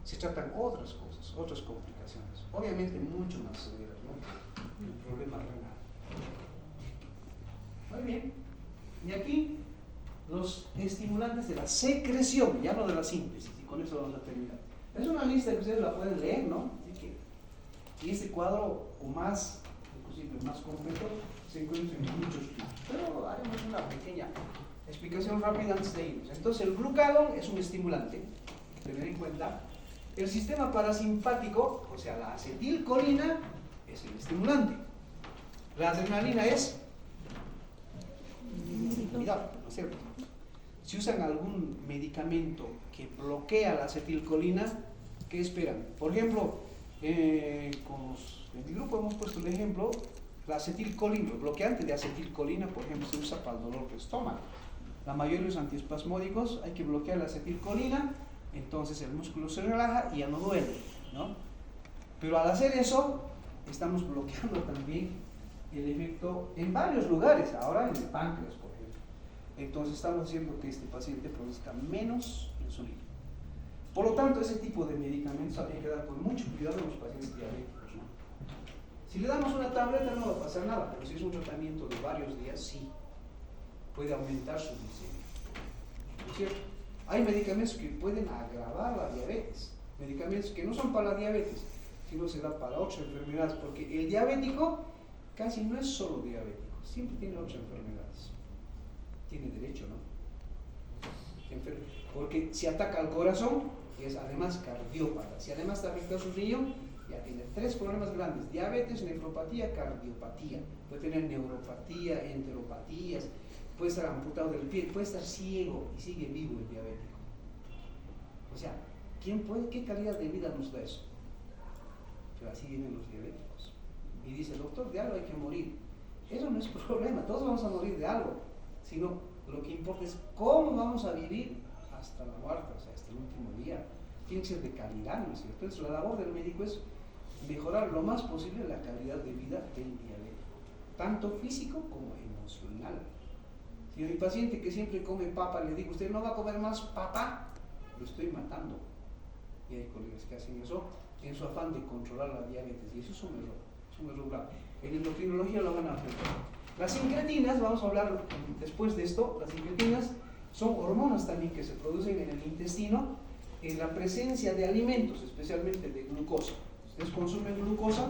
Se tratan otras cosas, otras complicaciones, obviamente mucho más severas, ¿no? El problema renal. Muy bien. Y aquí los estimulantes de la secreción, ya no de la síntesis, y con eso vamos a terminar. Es una lista que ustedes la pueden leer, ¿no? Y este cuadro, o más, inclusive más completo, se encuentra en muchos libros. Pero haremos una pequeña explicación rápida antes de irnos. Entonces, el glucagón es un estimulante, tener en cuenta. El sistema parasimpático, o sea, la acetilcolina, es el estimulante. La adrenalina es inhibidor, ¿no es cierto? Si usan algún medicamento que bloquea la acetilcolina, ¿qué esperan? Por ejemplo, en mi grupo hemos puesto el ejemplo, la acetilcolina, el bloqueante de acetilcolina, por ejemplo, se usa para el dolor de estómago. La mayoría de los antiespasmódicos hay que bloquear la acetilcolina, entonces el músculo se relaja y ya no duele, ¿no? Pero al hacer eso, estamos bloqueando también el efecto en varios lugares, ahora en el páncreas, por ejemplo. Entonces estamos haciendo que este paciente produzca menos insulina. Por lo tanto, ese tipo de medicamentos habría que dar con mucho cuidado en los pacientes diabéticos, ¿no? Si le damos una tableta no va a pasar nada, pero si es un tratamiento de varios días, sí, puede aumentar su glicemia. ¿No es cierto? Hay medicamentos que pueden agravar la diabetes, medicamentos que no son para la diabetes, sino se da para otras enfermedades, porque el diabético casi no es solo diabético, siempre tiene otras enfermedades. Tiene derecho, ¿no? Porque si ataca al corazón, es además cardiópata. Si además está afectado a su riñón, ya tiene 3 problemas grandes: diabetes, nefropatía, cardiopatía. Puede tener neuropatía, enteropatías, puede estar amputado del pie, puede estar ciego y sigue vivo el diabético. O sea, ¿qué calidad de vida nos da eso? Pero así viven los diabéticos. Y dice, doctor, de algo hay que morir. Eso no es problema, todos vamos a morir de algo, sino lo que importa es cómo vamos a vivir hasta la muerte, o sea, hasta el último día. Tiene que ser de calidad, ¿no es cierto? Entonces, la labor del médico es mejorar lo más posible la calidad de vida del diabético, tanto físico como emocional. Si a mi paciente que siempre come papa le digo, usted no va a comer más papa, lo estoy matando. Y hay colegas que hacen eso en su afán de controlar la diabetes, y eso es un error grave. En endocrinología lo van a aprender. Las incretinas, vamos a hablar después de esto, las incretinas son hormonas también que se producen en el intestino en la presencia de alimentos, especialmente de glucosa. Ustedes consumen glucosa,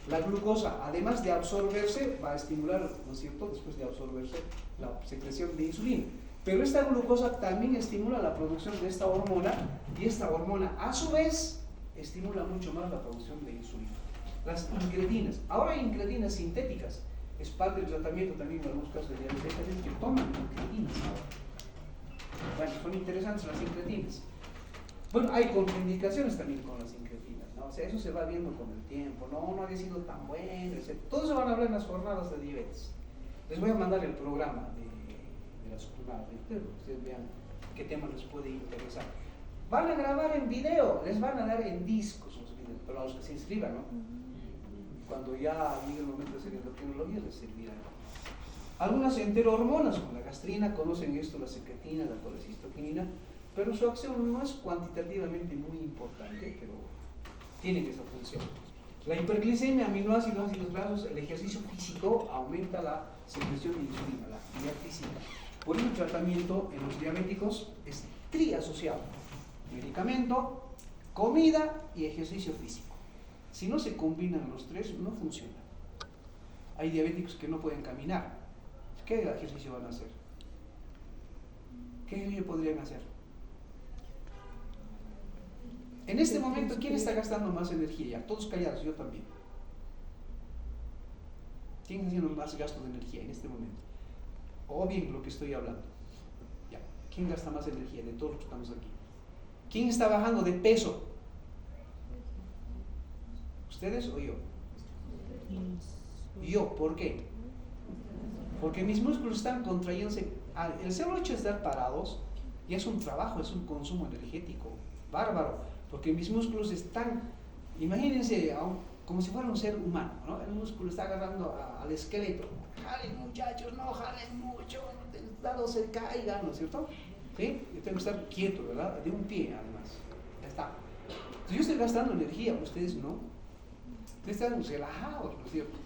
la glucosa, además de absorberse, va a estimular, ¿no es cierto?, después de absorberse, la secreción de insulina. Pero esta glucosa también estimula la producción de esta hormona, y esta hormona, a su vez, estimula mucho más la producción de insulina. Las incretinas. Ahora hay incretinas sintéticas. Es parte del tratamiento también en algunos casos de diabetes que toman incretinas ahora. Bueno, son interesantes las incretinas. Bueno, hay contraindicaciones también con las incretinas, ¿no? O sea, eso se va viendo con el tiempo, no había sido tan bueno, etc. Todo eso van a hablar en las jornadas de diabetes. Les voy a mandar el programa de las jornadas de diabetes, para que ustedes vean qué temas les puede interesar. Van a grabar en video, les van a dar en discos los videos, pero a los que se inscriban, ¿no? Cuando ya llegue el momento de hacer endocrinología les servirá. Algunas enterohormonas, como la gastrina, conocen esto, la secretina, la colecistoquinina, pero su acción no es cuantitativamente muy importante, pero tienen esa función. La hiperglicemia, aminoácidos, ácidos grasos, el ejercicio físico aumenta la secreción de insulina, la actividad física. Por eso el tratamiento en los diabéticos es triasociado: medicamento, comida y ejercicio físico. Si no se combinan los tres, no funciona. Hay diabéticos que no pueden caminar. ¿Qué ejercicio van a hacer? ¿Qué ejercicio podrían hacer? En este momento, ¿quién está gastando más energía? Ya, todos callados, yo también. ¿Quién está haciendo más gasto de energía en este momento? O bien lo que estoy hablando. ¿Quién gasta más energía de todos los que estamos aquí? ¿Quién está bajando de peso? ¿Ustedes o yo? Yo, ¿por qué? Porque mis músculos están contrayéndose. El solo hecho de estar parados ya es un trabajo, es un consumo energético bárbaro, porque mis músculos están, imagínense, como si fuera un ser humano, ¿no? El músculo está agarrando al esqueleto. Jalen, muchachos, no jalen mucho, dado se caiga, ¿no es cierto? ¿Sí? Yo tengo que estar quieto, ¿verdad? De un pie, además. Ya está. Entonces yo estoy gastando energía, ustedes no. Ustedes están relajados, ¿no es cierto?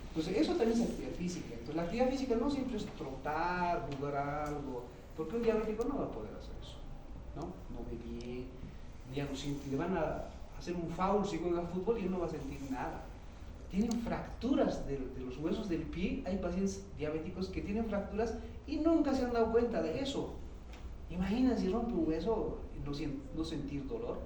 Entonces eso también es actividad física. Entonces la actividad física no siempre es trotar, jugar algo, porque un diabético no va a poder hacer eso, ¿no? No ve bien, ya no siente, le van a hacer un foul si juega fútbol y él no va a sentir nada. Tienen fracturas de los huesos del pie. Hay pacientes diabéticos que tienen fracturas y nunca se han dado cuenta de eso. Imagínense si rompe un hueso y no sentir dolor,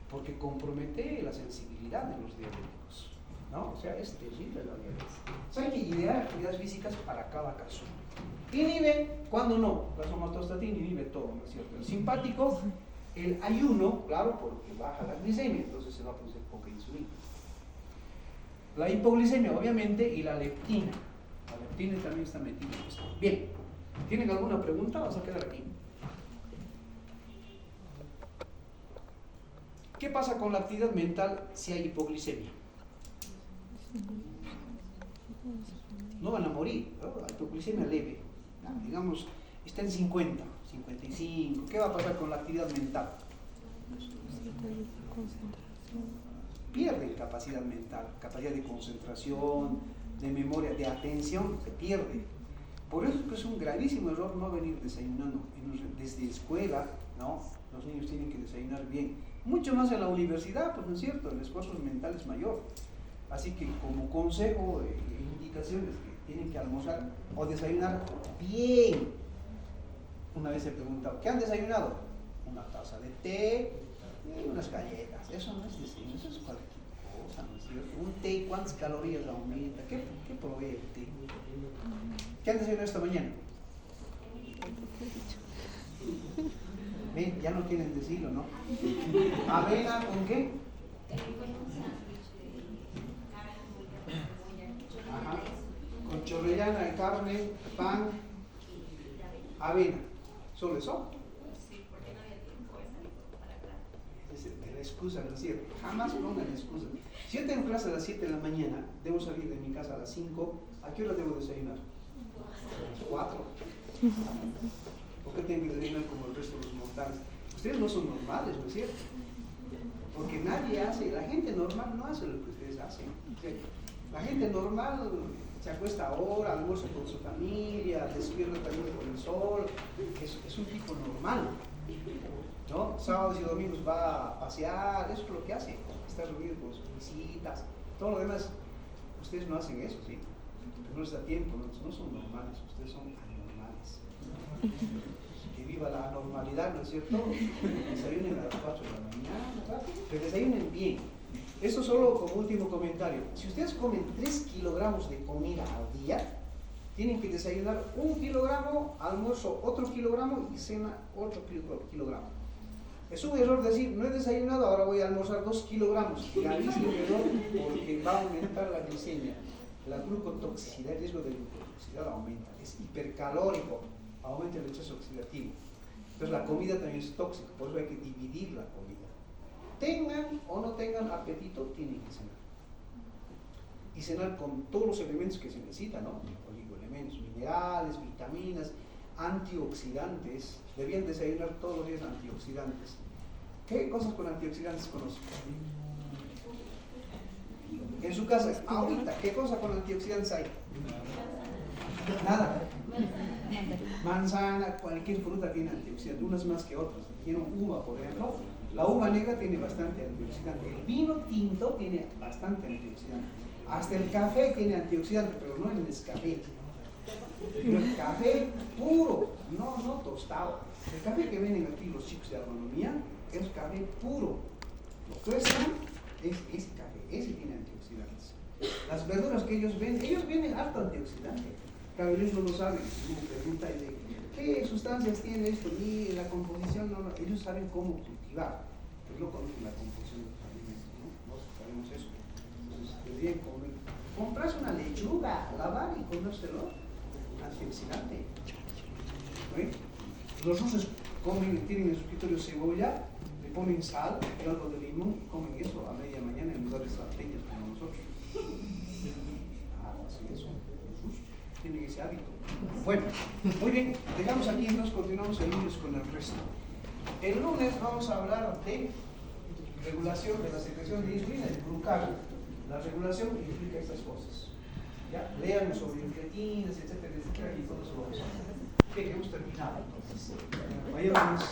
porque compromete la sensibilidad de los diabéticos, ¿no? O sea, es terrible la diabetes. O sea, hay que idear actividades físicas para cada caso. Inhibe, cuando no, la somatostatina inhibe todo, ¿no es cierto? El simpático, el ayuno, claro, porque baja la glicemia, entonces se va a producir poca insulina. La hipoglicemia, obviamente, y la leptina. La leptina también está metida en esto. Bien, ¿tienen alguna pregunta? Vamos a quedar aquí. ¿Qué pasa con la actividad mental si hay hipoglicemia? No van a morir, ¿no? La hipoglicemia leve, ¿no? Digamos, está en 50, 55. ¿Qué va a pasar con la actividad mental? Pierde capacidad mental, capacidad de concentración, de memoria, de atención, se pierde. Por eso es que es un gravísimo error no venir desayunando desde escuela, ¿no? Los niños tienen que desayunar bien. Mucho más en la universidad, pues no es cierto, el esfuerzo mental es mayor. Así que como consejo, indicaciones que tienen que almorzar o desayunar bien. Una vez he preguntado, ¿qué han desayunado? Una taza de té y unas galletas. Eso no es desayuno, eso es cualquier cosa, ¿no es cierto? Un té, ¿cuántas calorías aumenta? ¿Qué provee el té? ¿Qué han desayunado esta mañana? ¿Ven? Ya no quieren decirlo, ¿no? ¿Avena con qué? Ajá. Con chorrellana de carne, pan, avena. ¿Solo eso? Es la excusa, ¿no es cierto? Jamás pongan excusa. Si yo tengo clase a las 7 de la mañana, debo salir de mi casa a las 5, ¿a qué hora debo desayunar? A las 4. ¿Por qué tengo que desayunar como el resto de los mortales? Ustedes no son normales, ¿no es cierto? Porque nadie hace, la gente normal no hace lo que ustedes hacen. La gente normal se acuesta ahora, almuerza con su familia, despierta también con el sol, es un tipo normal, ¿no? Sábados y domingos va a pasear, eso es lo que hace, está reunido con sus visitas, todo lo demás, ustedes no hacen eso, ¿sí? No les da tiempo, no son normales, ustedes son anormales. Que viva la anormalidad, ¿no es cierto? Desayunen a las 4 de la mañana, ¿verdad? Que desayunen bien. Esto solo como último comentario. Si ustedes comen 3 kilogramos de comida al día, tienen que desayunar 1 kilogramo, almuerzo otro kilogramo y cena otro kilogramo. Es un error decir, no he desayunado, ahora voy a almorzar 2 kilogramos. Gravísimo error porque va a aumentar la glicemia. La glucotoxicidad, el riesgo de glucotoxicidad aumenta. Es hipercalórico, aumenta el exceso oxidativo. Entonces la comida también es tóxica, por eso hay que dividir la comida. Tengan o no tengan apetito, tienen que cenar. Y cenar con todos los elementos que se necesitan, ¿no? Oligoelementos, minerales, vitaminas, antioxidantes. Debían desayunar todos los días antioxidantes. ¿Qué cosas con antioxidantes conocen? En su casa, ahorita, ¿qué cosa con antioxidantes hay? Nada. Manzana, cualquier fruta tiene antioxidantes, unas más que otras. Tiene uva, por ejemplo. La uva negra tiene bastante antioxidante. El vino tinto tiene bastante antioxidante. Hasta el café tiene antioxidante, pero no el Nescafé. El café puro, no tostado. El café que venden aquí los chicos de agronomía es café puro. Lo cuestan es ese café, ese tiene antioxidantes. Las verduras que ellos venden harto antioxidante. Claro, ellos no lo saben. Una pregunta es de ¿qué sustancias tiene esto? Y la composición, no, ellos saben cómo cultivar, pues no conocen la composición de los alimentos, ¿no? Nosotros sabemos eso. Entonces, tendrían que comer. Comprarse una lechuga, lavar y comérselo, asfixiante. Los rusos comen, tienen en su escritorio cebolla, le ponen sal y algo de limón y comen eso a media mañana en lugar de salteñas como nosotros. Así es, los rusos tienen ese hábito. Bueno, muy bien, dejamos aquí y nos continuamos el lunes con el resto. El lunes vamos a hablar de regulación de la secreción de insulina, el glucagón. La regulación implica estas cosas. ¿Ya? Lean sobre incretinas, etcétera, etcétera, y todo eso lo vamos a ver. Hemos terminado entonces. Vaya lunes.